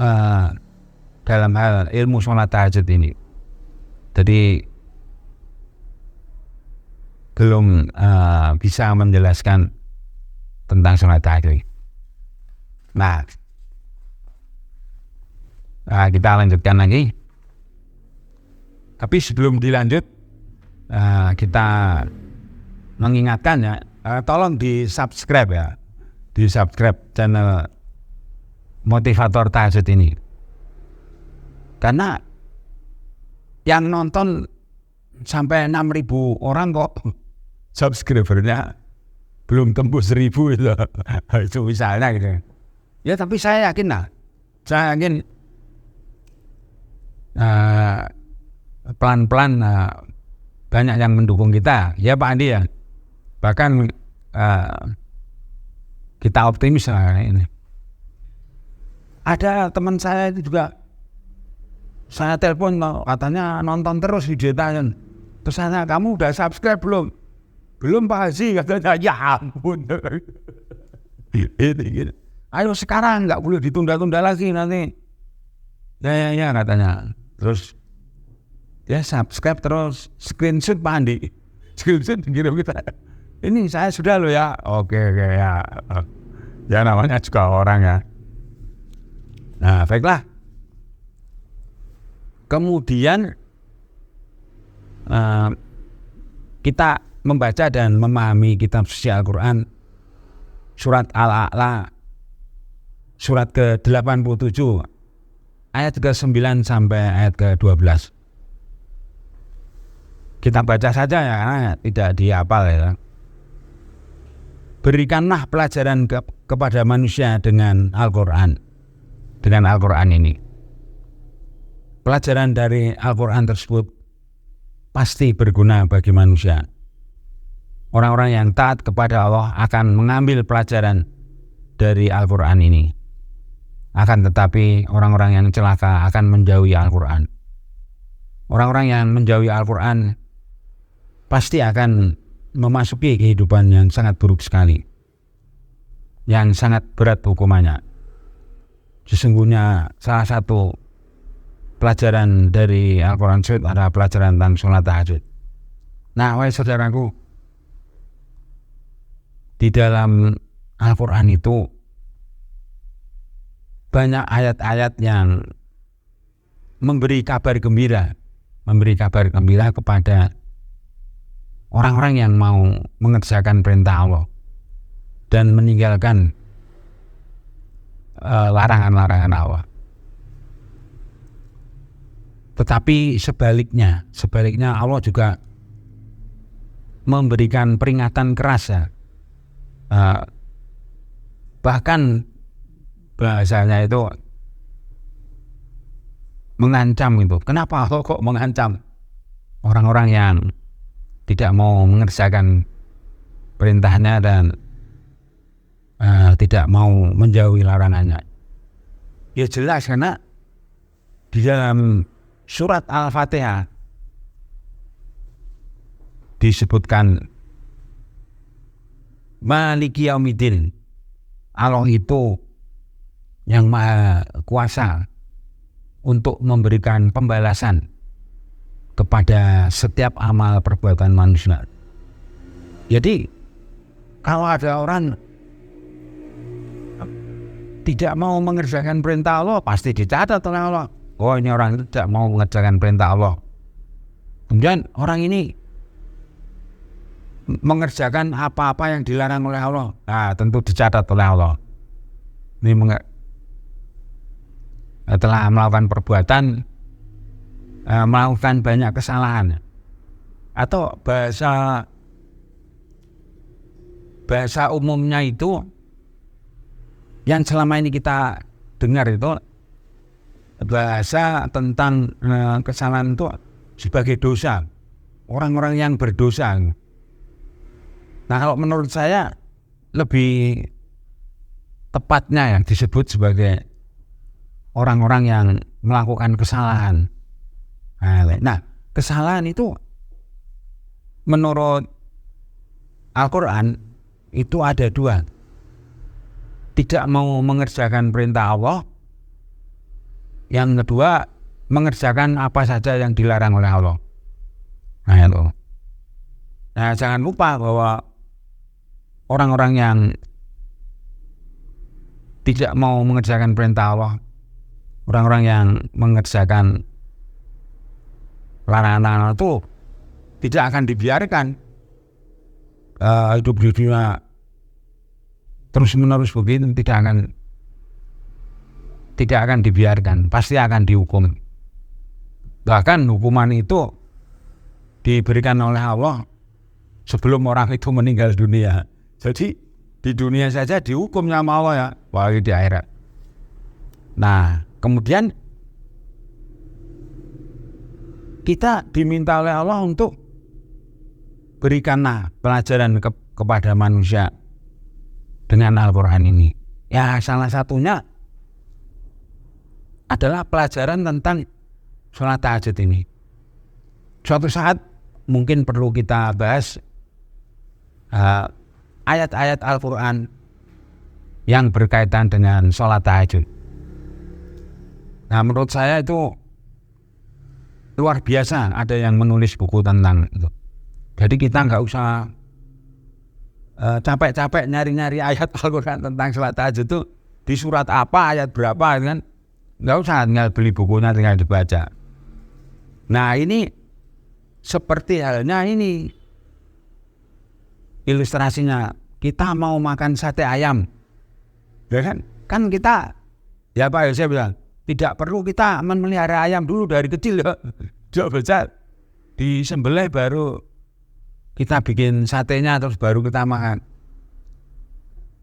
dalam hal ilmu sholat tahajud ini. Jadi belum bisa menjelaskan tentang sholat tahajud. Nah, kita lanjutkan lagi. Tapi sebelum dilanjut, kita mengingatkan ya, tolong di subscribe ya, di subscribe channel Motivator Tahajud ini. Karena yang nonton sampai 6.000 orang kok subscribernya belum tembus 1.000 itu. Itu misalnya gitu. Ya tapi saya yakin lah, saya yakin pelan-pelan banyak yang mendukung kita, ya Pak Andi ya. Bahkan kita optimis lah ini. Ada teman saya itu juga, saya telepon katanya nonton terus video tanya. Terus saya, kamu udah subscribe belum? Belum Pak Haji, katanya. Ya ampun. Gitu. Ayo sekarang, nggak boleh ditunda-tunda lagi nanti. Ya katanya. Terus ya subscribe terus, screenshot Pak Andi, screenshot kirim kita. Ini saya sudah loh ya. Oke ya. Ya namanya juga orang ya. Nah baiklah. Kemudian kita membaca dan memahami kitab suci Al-Quran, surat Al-A'la, surat ke-87, ayat ke-9 sampai ayat ke-12. Kita baca saja ya, tidak dihafal ya. Berikanlah pelajaran kepada manusia dengan Al-Quran, dengan Al-Quran ini. Pelajaran dari Al-Quran tersebut pasti berguna bagi manusia. Orang-orang yang taat kepada Allah akan mengambil pelajaran dari Al-Quran ini. Akan tetapi orang-orang yang celaka akan menjauhi Al-Quran. Orang-orang yang menjauhi Al-Quran pasti akan memasuki kehidupan yang sangat buruk sekali, yang sangat berat hukumannya. Sesungguhnya salah satu pelajaran dari Al-Quran Suci adalah pelajaran tentang sholat tahajud. Nah, wahai saudaraku, di dalam Al-Quran itu banyak ayat-ayat yang memberi kabar gembira kepada orang-orang yang mau mengerjakan perintah Allah dan meninggalkan larangan-larangan Allah. Tetapi sebaliknya Allah juga memberikan peringatan keras ya. Bahkan bahasanya itu mengancam itu. Kenapa Allah kok mengancam orang-orang yang tidak mau mengerjakan perintahnya dan tidak mau menjauhi larangannya? Ya jelas, karena di dalam surat Al-Fatihah disebutkan Maliki Yaumiddin, Allah itu yang maha kuasa untuk memberikan pembalasan kepada setiap amal perbuatan manusia. Jadi kalau ada orang tidak mau mengerjakan perintah Allah, pasti dicatat oleh Allah. Oh, ini orang itu tidak mau mengerjakan perintah Allah. Kemudian orang ini mengerjakan apa-apa yang dilarang oleh Allah, nah tentu dicatat oleh Allah. Ini telah melakukan perbuatan, melakukan banyak kesalahan. Atau bahasa umumnya itu yang selama ini kita dengar itu bahasa tentang kesalahan itu sebagai dosa, orang-orang yang berdosa. Nah kalau menurut saya lebih tepatnya yang disebut sebagai orang-orang yang melakukan kesalahan. Nah kesalahan itu menurut Al-Quran itu ada dua. Tidak mau mengerjakan perintah Allah Yang kedua, mengerjakan apa saja yang dilarang oleh Allah. Nah itu. Nah jangan lupa bahwa orang-orang yang tidak mau mengerjakan perintah Allah, orang-orang yang mengerjakan larangan-larangan itu tidak akan dibiarkan hidup di dunia terus-menerus begitu, tidak akan dibiarkan, pasti akan dihukum. Bahkan hukuman itu diberikan oleh Allah sebelum orang itu meninggal dunia. Jadi di dunia saja dihukum sama Allah ya, apalagi di akhirat. Nah, kemudian kita diminta oleh Allah untuk berikanlah pelajaran kepada manusia dengan Al-Quran ini. Ya, salah satunya adalah pelajaran tentang sholat tahajud ini. Suatu saat mungkin perlu kita bahas ayat-ayat Al-Quran yang berkaitan dengan sholat tahajud. Nah, menurut saya itu luar biasa ada yang menulis buku tentang itu. Jadi kita nggak usah capek-capek nyari-nyari ayat Al-Quran tentang sholat tahajud itu di surat apa, ayat berapa kan. Nggak usah, tinggal beli bukunya, tinggal dibaca. Nah ini seperti halnya ini ilustrasinya, kita mau makan sate ayam, ya kan kita, ya Pak Yosef bilang, tidak perlu kita memelihara ayam dulu dari kecil ya, jauh besar, disembelih baru kita bikin satenya terus baru kita makan.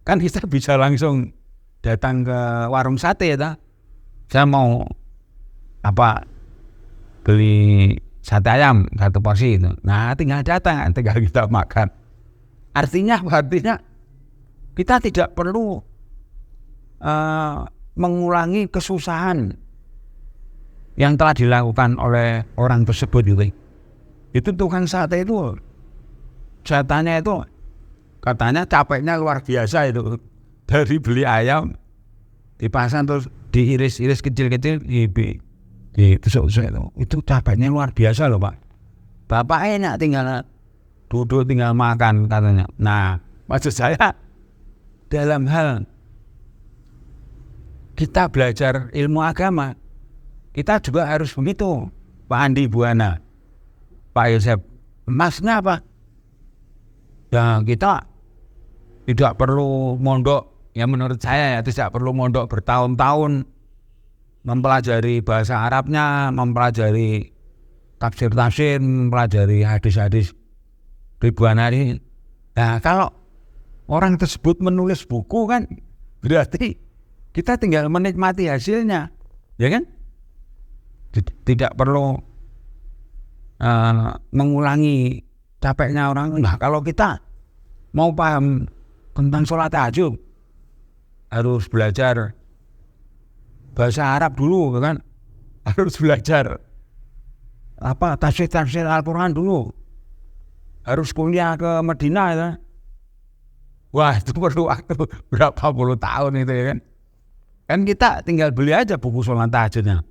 Kan kita bisa langsung datang ke warung sate ya, saya mau beli sate ayam 1 porsi itu. Nah tinggal datang, tinggal kita makan. Artinya kita tidak perlu mengulangi kesusahan yang telah dilakukan oleh orang tersebut gitu. Itu tukang sate itu jatahnya itu katanya capeknya luar biasa itu. Dari beli ayam dipasang terus diiris-iris kecil-kecil ditusuk-tusuk itu capeknya luar biasa loh Pak. Bapak enak tinggal duduk tinggal makan katanya. Nah maksud saya dalam hal kita belajar ilmu agama kita juga harus begitu Pak Andi Buana, Pak Yosef. Maksudnya apa? Ya kita tidak perlu mondok. Ya menurut saya ya tidak perlu mondok bertahun-tahun mempelajari bahasa Arabnya, mempelajari tafsir-tafsir, mempelajari hadis-hadis ribuan hari. Nah kalau orang tersebut menulis buku kan berarti kita tinggal menikmati hasilnya, ya kan? Tidak perlu mengulangi capeknya orang. Nah kalau kita mau paham tentang sholat tahajud harus belajar bahasa Arab dulu kan, harus belajar tafsir Al-Quran dulu, harus kuliah ke Madinah ya. Wah itu perlu waktu berapa puluh tahun itu ya kan kita tinggal beli aja buku sholat tahajudnya.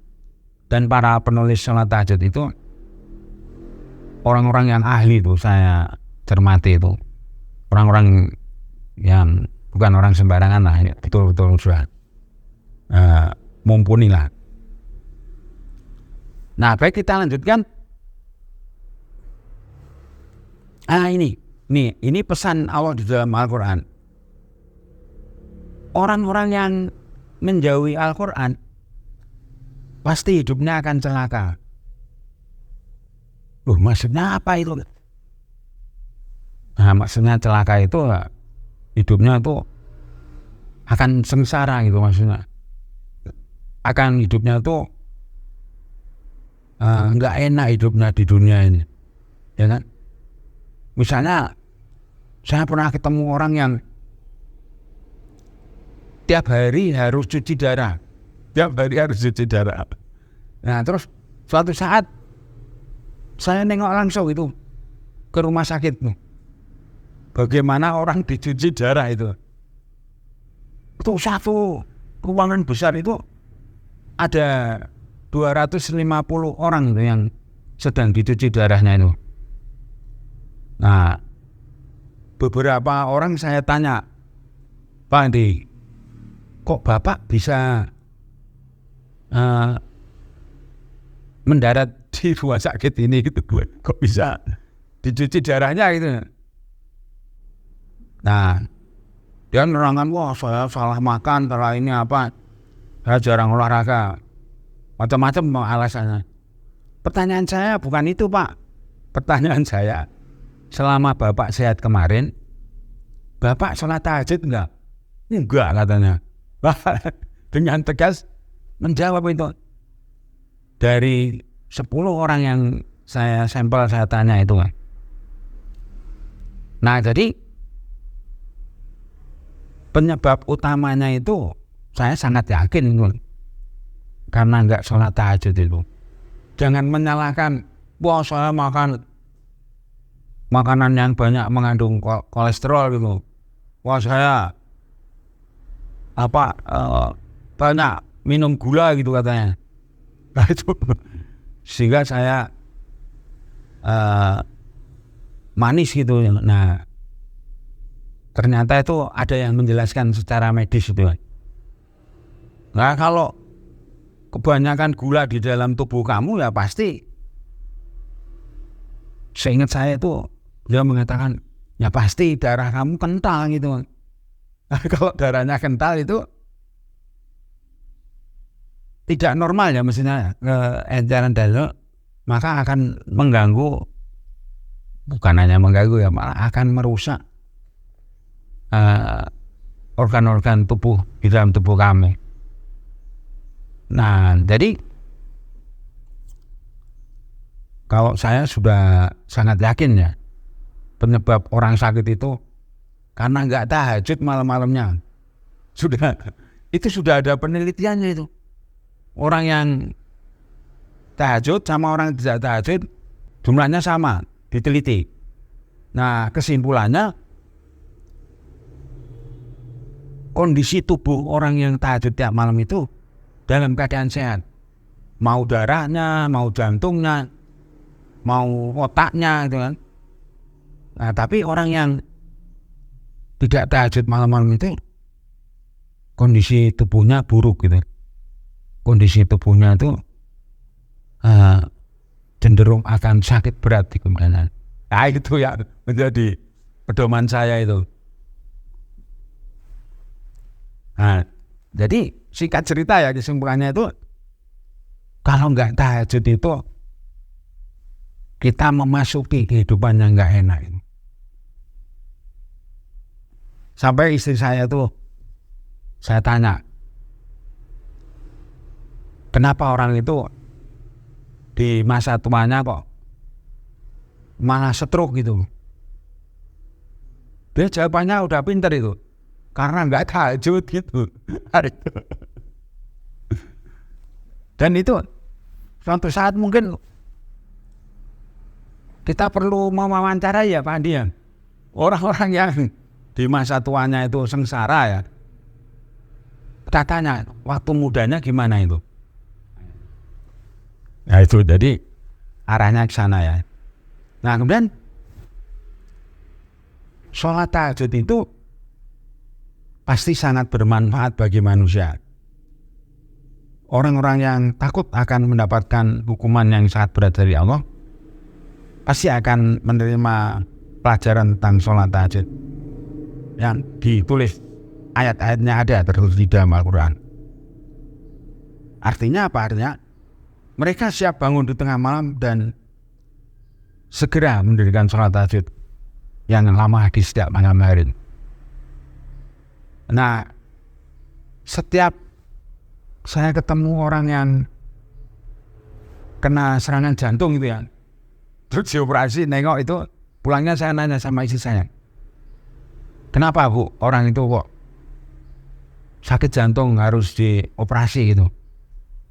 Dan para penulis sholat tahajud itu orang-orang yang ahli itu saya cermati itu, orang-orang yang bukan orang sembarangan lah, betul-betul sudah mumpuni lah. Nah baik kita lanjutkan. Ini pesan Allah di dalam Al-Quran. Orang-orang yang menjauhi Al-Quran pasti hidupnya akan celaka. Maksudnya apa itu? Nah maksudnya celaka itu hidupnya itu akan sengsara gitu maksudnya. Akan hidupnya itu nggak enak hidupnya di dunia ini, ya kan? Misalnya saya pernah ketemu orang yang tiap hari harus cuci darah. Nah terus suatu saat saya nengok langsung itu ke rumah sakit tuh. Bagaimana orang dicuci darah itu satu ruangan besar itu ada 250 orang itu yang sedang dicuci darahnya itu. Nah, beberapa orang saya tanya, Pak Andi, kok Bapak bisa mendarat di rumah sakit ini gitu, kok bisa dicuci darahnya gitu. Nah, dia menerangkan, wah saya salah makan, salah ini apa, saya jarang olahraga, macam-macam alasannya. Pertanyaan saya bukan itu, Pak. Pertanyaan saya, selama Bapak sehat kemarin, Bapak sholat tahajud enggak? Enggak katanya. Dengan tegas menjawab itu. Dari 10 orang yang saya sampel, saya tanya itu. Nah, jadi penyebab utamanya itu saya sangat yakin itu karena enggak sholat tahajud itu. Jangan menyalahkan, wah saya makan makanan yang banyak mengandung kolesterol gitu. Wah saya banyak minum gula gitu katanya. Nah itu sehingga saya manis gitu. Nah ternyata itu ada yang menjelaskan secara medis itu. Nah kalau kebanyakan gula di dalam tubuh kamu ya pasti, seingat saya itu dia mengatakan ya pasti darah kamu kental gitu. Nah, kalau darahnya kental itu tidak normal ya mestinya enceran darah, maka akan mengganggu, bukan hanya mengganggu ya, malah akan merusak organ-organ tubuh di dalam tubuh kami. Nah, jadi kalau saya sudah sangat yakin ya, penyebab orang sakit itu karena nggak tahajud malam-malamnya. Itu sudah ada penelitiannya itu. Orang yang tahajud sama orang yang tidak tahajud jumlahnya sama, diteliti. Nah, kesimpulannya kondisi tubuh orang yang tahajud tiap malam itu dalam keadaan sehat. Mau darahnya, mau jantungnya, mau otaknya gitu kan. Nah, tapi orang yang tidak tahajud malam-malam itu kondisi tubuhnya buruk gitu. Kondisi tubuhnya itu cenderung akan sakit berat di kemudian. Nah, itu ya menjadi pedoman saya itu. Nah, jadi singkat cerita ya, kesimpulannya itu kalau nggak tahajud itu kita memasuki kehidupan yang nggak enak itu. Sampai istri saya tuh saya tanya, kenapa orang itu di masa tuanya kok malah stroke gitu? Dia jawabannya udah pinter itu, karena nggak tahajud gitu. Dan itu suatu saat mungkin kita perlu mewawancarai ya Pak Andi ya, orang-orang yang di masa tuanya itu sengsara ya. Kita tanya waktu mudanya gimana itu. Nah itu jadi arahnya ke sana ya. Nah kemudian sholat tahajud itu pasti sangat bermanfaat bagi manusia. Orang-orang yang takut akan mendapatkan hukuman yang sangat berat dari Allah pasti akan menerima pelajaran tentang sholat tahajud yang ditulis, ayat-ayatnya ada tertulis di dalam Al-Quran. Artinya apa? Artinya mereka siap bangun di tengah malam dan segera mendirikan sholat tahajud yang lama di setiap malam hari. Nah, setiap saya ketemu orang yang kena serangan jantung gitu ya, terus dioperasi, nengok itu, pulangnya saya nanya sama istri saya, kenapa Bu orang itu kok sakit jantung harus dioperasi gitu?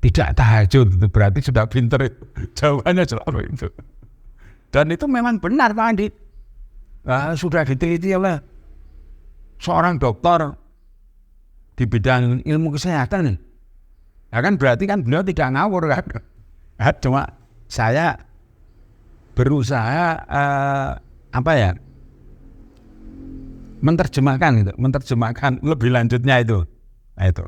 Tidak tahajud, itu berarti sudah pinter. Jawabannya selalu itu. Dan itu memang benar Pak Andi. Sudah diteliti oleh seorang dokter di bidang ilmu kesehatan. Ya kan berarti kan beliau tidak ngawur kan. Cuma saya berusaha menerjemahkan lebih lanjutnya itu. Nah, itu.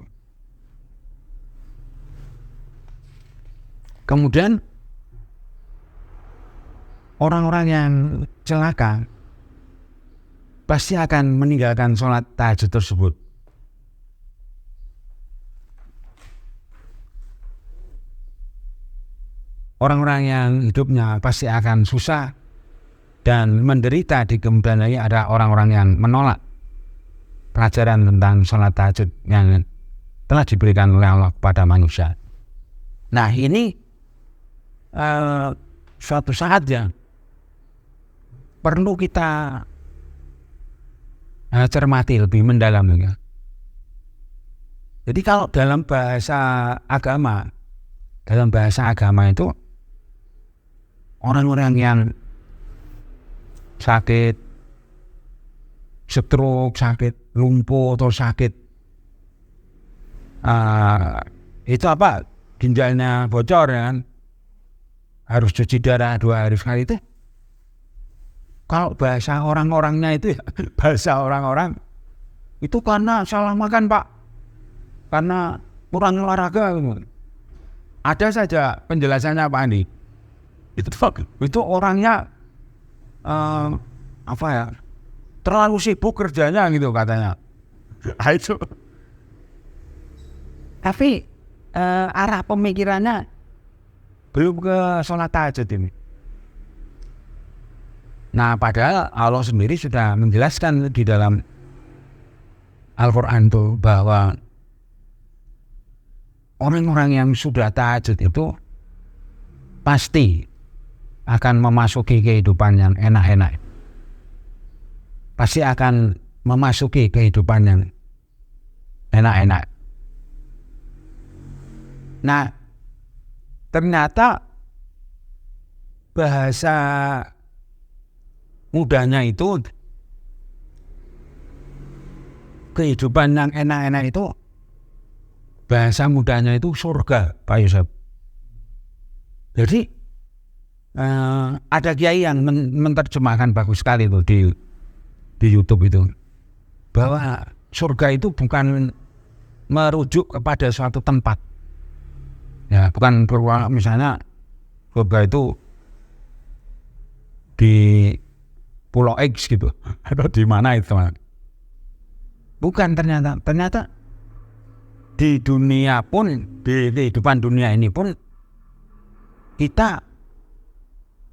Kemudian orang-orang yang celaka pasti akan meninggalkan sholat tahajud tersebut. Orang-orang yang hidupnya pasti akan susah dan menderita di kemudian hari ada orang-orang yang menolak pelajaran tentang sholat tahajud yang telah diberikan oleh Allah kepada manusia. Nah ini suatu saat yang perlu kita cermati lebih mendalam ya. Jadi kalau dalam bahasa agama itu orang-orang yang sakit stroke, sakit lumpuh atau sakit itu ginjalnya bocor ya kan, harus cuci darah 2 hari sekali itu. Kalau bahasa orang-orangnya itu bahasa orang-orang itu karena salah makan Pak, karena kurang olahraga. Ada saja penjelasannya Pak Andi. Itu orangnya terlalu sibuk kerjanya gitu katanya. Itu. Tapi arah pemikirannya belum ke sholat tahajud ini. Nah padahal Allah sendiri sudah menjelaskan di dalam Al-Quran itu bahwa orang-orang yang sudah tahajud itu pasti akan memasuki kehidupan yang enak-enak. Pasti akan memasuki kehidupan yang enak-enak. Nah, ternyata bahasa mudahnya itu kehidupan yang enak-enak itu bahasa mudahnya itu surga Pak Yusuf. Jadi ada kiai yang menerjemahkan bagus sekali itu di YouTube itu, bahwa surga itu bukan merujuk kepada suatu tempat ya, bukan beruang misalnya surga itu di Pulau X gitu atau di mana itu, bukan. Ternyata di dunia pun, di kehidupan dunia ini pun kita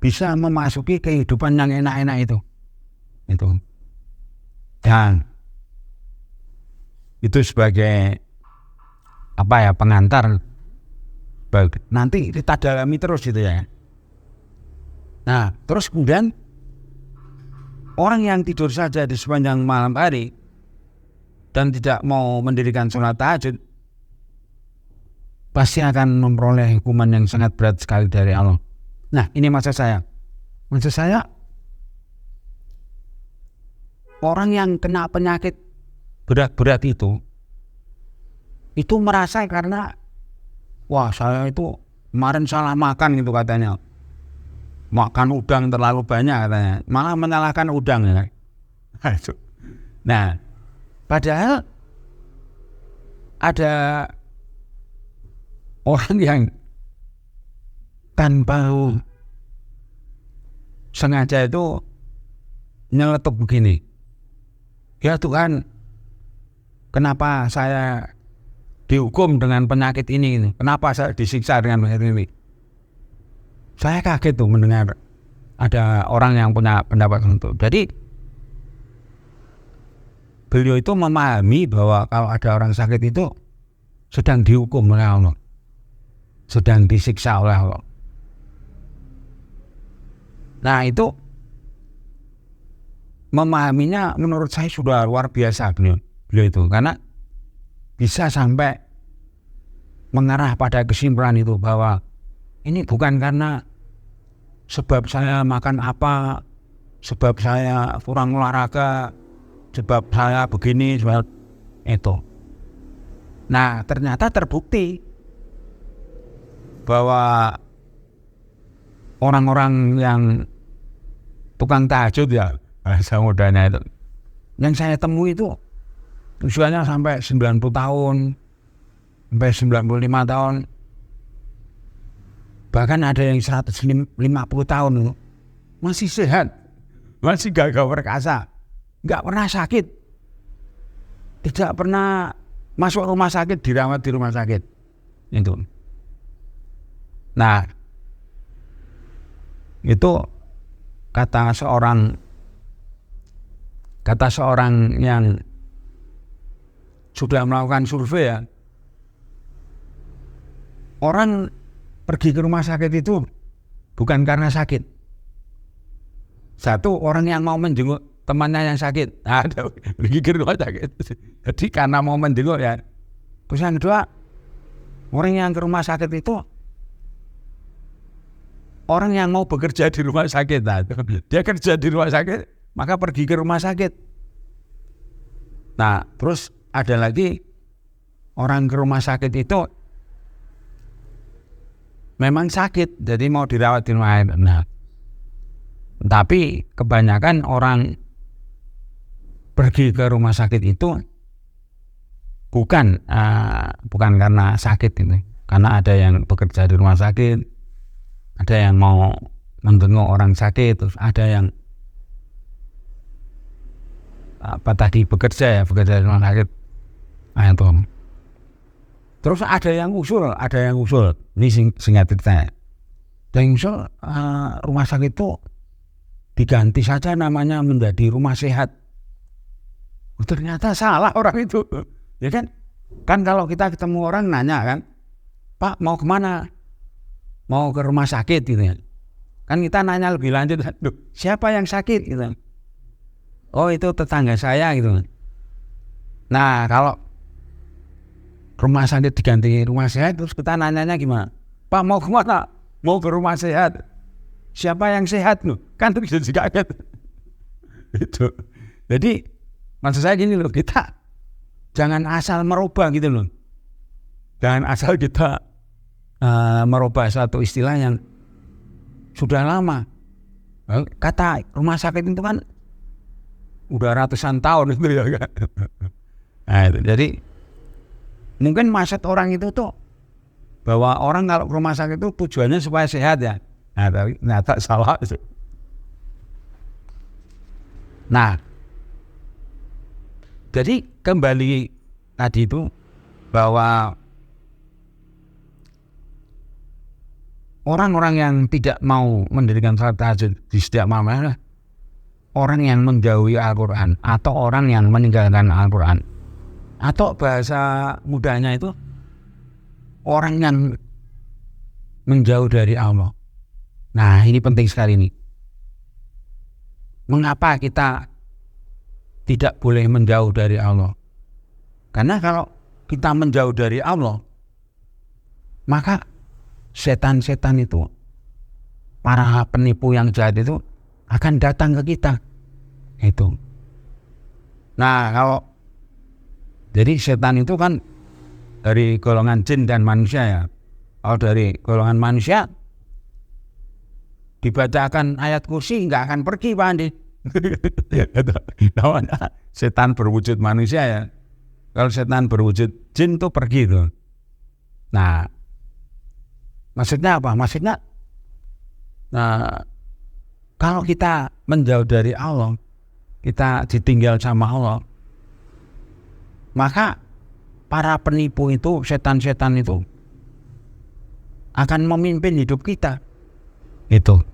bisa memasuki kehidupan yang enak-enak itu. Dan itu sebagai pengantar nanti kita dalami terus gitu ya. Nah terus kemudian orang yang tidur saja di sepanjang malam hari dan tidak mau mendirikan sholat tahajud pasti akan memperoleh hukuman yang sangat berat sekali dari Allah. Nah ini maksud saya orang yang kena penyakit berat-berat itu merasa karena saya itu kemarin salah makan gitu katanya, makan udang terlalu banyak katanya, malah menyalahkan udang ya. Nah padahal ada orang yang tanpa sengaja itu nyeletuk begini, ya Tuhan, kenapa saya dihukum dengan penyakit ini? Kenapa saya disiksa dengan penyakit ini? Saya kaget tuh mendengar ada orang yang punya pendapat itu. Jadi beliau itu memahami bahwa kalau ada orang sakit itu sedang dihukum oleh Allah, sedang disiksa oleh Allah. Nah itu memahaminya menurut saya sudah luar biasa beliau itu, karena bisa sampai mengarah pada kesimpulan itu bahwa ini bukan karena sebab saya makan apa, sebab saya kurang olahraga, sebab saya begini, sebab itu. Nah ternyata terbukti bahwa orang-orang yang tukang tahajud ya, bahasa mudanya itu, yang saya temui itu usianya sampai 90 tahun, sampai 95 tahun, bahkan ada yang 150 tahun masih sehat, masih gagah perkasa, nggak pernah sakit, tidak pernah masuk rumah sakit, dirawat di rumah sakit itu. Nah, itu kata seorang yang sudah melakukan survei ya, orang pergi ke rumah sakit itu bukan karena sakit. Satu, orang yang mau menjenguk temannya yang sakit, ada pergi ke rumah sakit, jadi karena mau menjenguk ya. Terus yang kedua, orang yang ke rumah sakit itu orang yang mau bekerja di rumah sakit. Nah, dia kerja di rumah sakit, maka pergi ke rumah sakit. Nah, terus ada lagi orang ke rumah sakit itu memang sakit, jadi mau dirawat di rumah sakit. Nah, tapi kebanyakan orang pergi ke rumah sakit itu bukan karena sakit itu, karena ada yang bekerja di rumah sakit, ada yang mau menjenguk orang sakit, terus ada yang bekerja di rumah sakit. Nah, itu. Terus ada yang usul. Ini singkat cerita. Ada yang usul rumah sakit itu diganti saja namanya menjadi rumah sehat. Ternyata salah orang itu. Ya kan? Kan kalau kita ketemu orang nanya kan, Pak mau kemana? Mau ke rumah sakit gitu ya. Kan kita nanya lebih lanjut, siapa yang sakit gitu. Oh, itu tetangga saya gitu. Nah, kalau rumah sakit diganti rumah sehat, terus kita nanyanya gimana? Pak mau kemana? Mau ke rumah sehat. Siapa yang sehat loh? Kan itu bisa kaget. Itu. Jadi maksud saya gini loh, kita jangan asal merubah gitu loh. Jangan asal kita merubah satu istilah yang sudah lama. Kata rumah sakit itu kan udah ratusan tahun itu ya kan. Nah, itu. Jadi mungkin mindset orang itu tuh bahwa orang kalau ke rumah sakit itu tujuannya supaya sehat ya. Nah, tapi ternyata salah itu. Nah, jadi kembali tadi itu bahwa orang-orang yang tidak mau mendirikan salat tahajud di setiap malam adalah orang yang menjauhi Al-Quran atau orang yang meninggalkan Al-Quran, atau bahasa mudanya itu orang yang menjauh dari Allah. Nah, ini penting sekali nih. Mengapa kita tidak boleh menjauh dari Allah? Karena kalau kita menjauh dari Allah, maka setan-setan itu, para penipu yang jahat itu akan datang ke kita. Itu. Nah, jadi setan itu kan dari golongan jin dan manusia ya. Kalau dari golongan manusia dibacakan ayat kursi nggak akan pergi Pak Andi. Namanya setan berwujud manusia ya. Kalau setan berwujud jin tuh pergi tuh. Nah, maksudnya apa? Maksudnya kalau kita menjauh dari Allah, kita ditinggal sama Allah, maka para penipu itu, setan-setan itu akan memimpin hidup kita. Itu.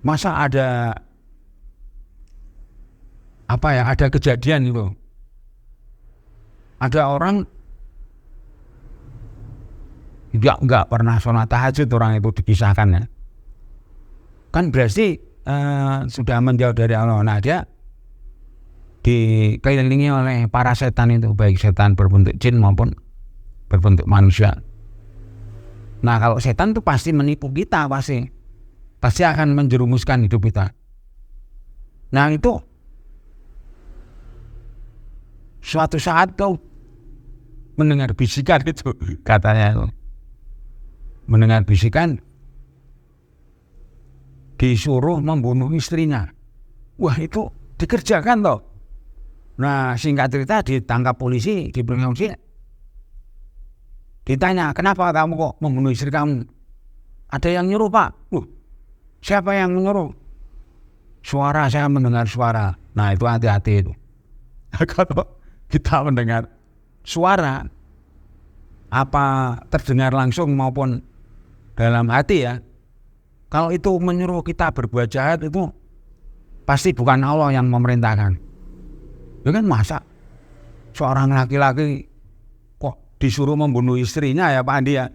Masa ada ada kejadian itu. Ada orang enggak pernah sholat tahajud, orang itu dikisahkan ya. Kan berarti sudah menjauh dari Allah. Nah, dia dikelilingi oleh para setan itu, baik setan berbentuk jin maupun berbentuk manusia. Nah, kalau setan itu pasti menipu kita, pasti akan menjerumuskan hidup kita. Nah, itu suatu saat kau mendengar bisikan itu katanya. Mendengar bisikan disuruh membunuh istrinya. Wah, itu dikerjakan toh. Nah, singkat cerita ditangkap polisi, diperiksa. Ditanya, kenapa kamu kok membunuh istri kamu? Ada yang nyuruh, Pak. Siapa yang menyuruh? Suara, saya mendengar suara. Nah, itu hati-hati itu. Kalau kita mendengar suara, apa terdengar langsung maupun dalam hati ya, kalau itu menyuruh kita berbuat jahat, itu pasti bukan Allah yang memerintahkan. Ya kan, masa seorang laki-laki kok disuruh membunuh istrinya ya Pak Andi ya?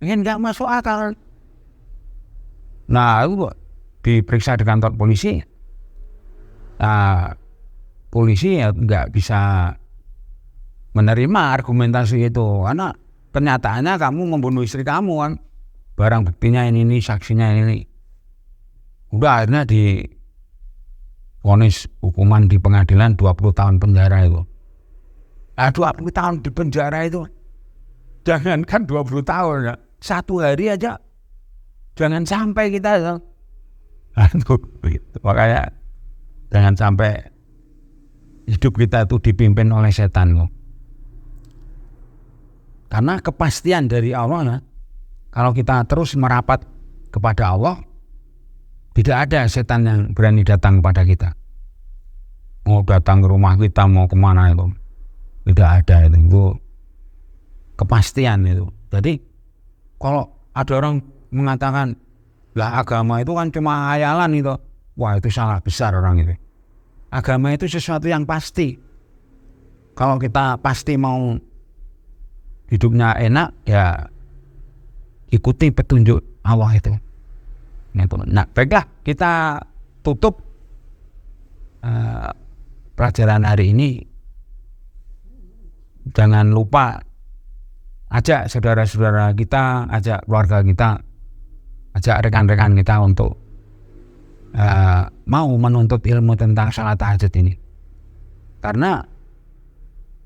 Ini nggak masuk akal. Nah, itu diperiksa di kantor polisi. Nah, polisi ya nggak bisa menerima argumentasi itu, karena kenyataannya kamu membunuh istri kamu kan, barang buktinya ini saksinya ini. Udah akhirnya divonis hukuman di pengadilan 20 tahun penjara itu. 20 tahun di penjara itu, jangankan 20 tahun ya, 1 hari aja jangan sampai kita ya. Makanya jangan sampai hidup kita itu dipimpin oleh setan. Karena kepastian dari Allah ya, kalau kita terus merapat kepada Allah, tidak ada setan yang berani datang kepada kita. Mau datang ke rumah kita, mau kemana itu, tidak ada itu kepastian itu. Jadi kalau ada orang mengatakan lah agama itu kan cuma hayalan itu, wah itu salah besar orang itu. Agama itu sesuatu yang pasti. Kalau kita pasti mau hidupnya enak, ya ikuti petunjuk Allah itu. Nah, baiklah, kita tutup pelajaran hari ini. Jangan lupa ajak saudara-saudara kita, ajak keluarga kita, ajak rekan-rekan kita untuk mau menuntut ilmu tentang salat tahajud ini. Karena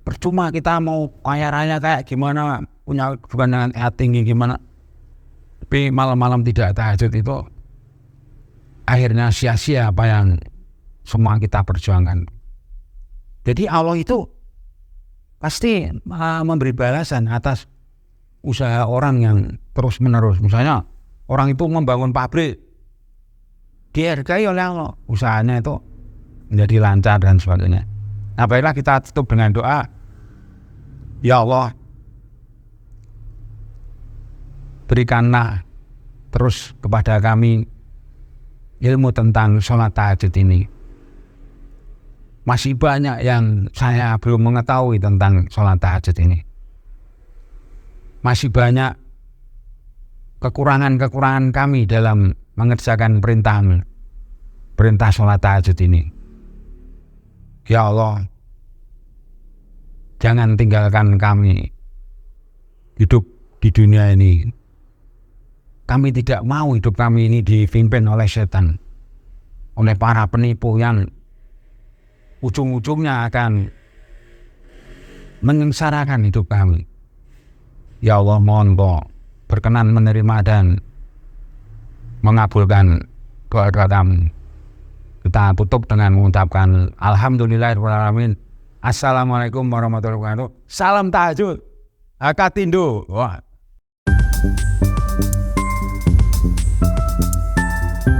percuma kita mau kaya raya kayak gimana, punya hubungan dengan tinggi gimana, tapi malam-malam tidak tahajud, itu akhirnya sia-sia apa yang semua kita perjuangkan. Jadi Allah itu pasti memberi balasan atas usaha orang yang terus-menerus. Misalnya orang itu membangun pabrik, dihargai oleh Allah, usahanya itu menjadi lancar dan sebagainya. Nah, baiklah, kita tutup dengan doa. Ya Allah, berikanlah terus kepada kami ilmu tentang sholat tahajud ini. Masih banyak yang saya belum mengetahui tentang sholat tahajud ini. Masih banyak kekurangan-kekurangan kami dalam mengerjakan perintah sholat tahajud ini. Ya Allah, jangan tinggalkan kami hidup di dunia ini. Kami tidak mau hidup kami ini dipimpin oleh setan, oleh para penipu yang ujung-ujungnya akan menyengsarakan hidup kami. Ya Allah, mohon Kau berkenan menerima dan mengabulkan doa-doa kami. Kita tutup dengan mengucapkan alhamdulillahirrahmanirrahim. Assalamualaikum warahmatullahi wabarakatuh. Salam tahajud. Hakatindo. Wah.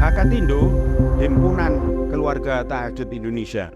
Hakatindo, Himpunan Keluarga Tahajud Indonesia.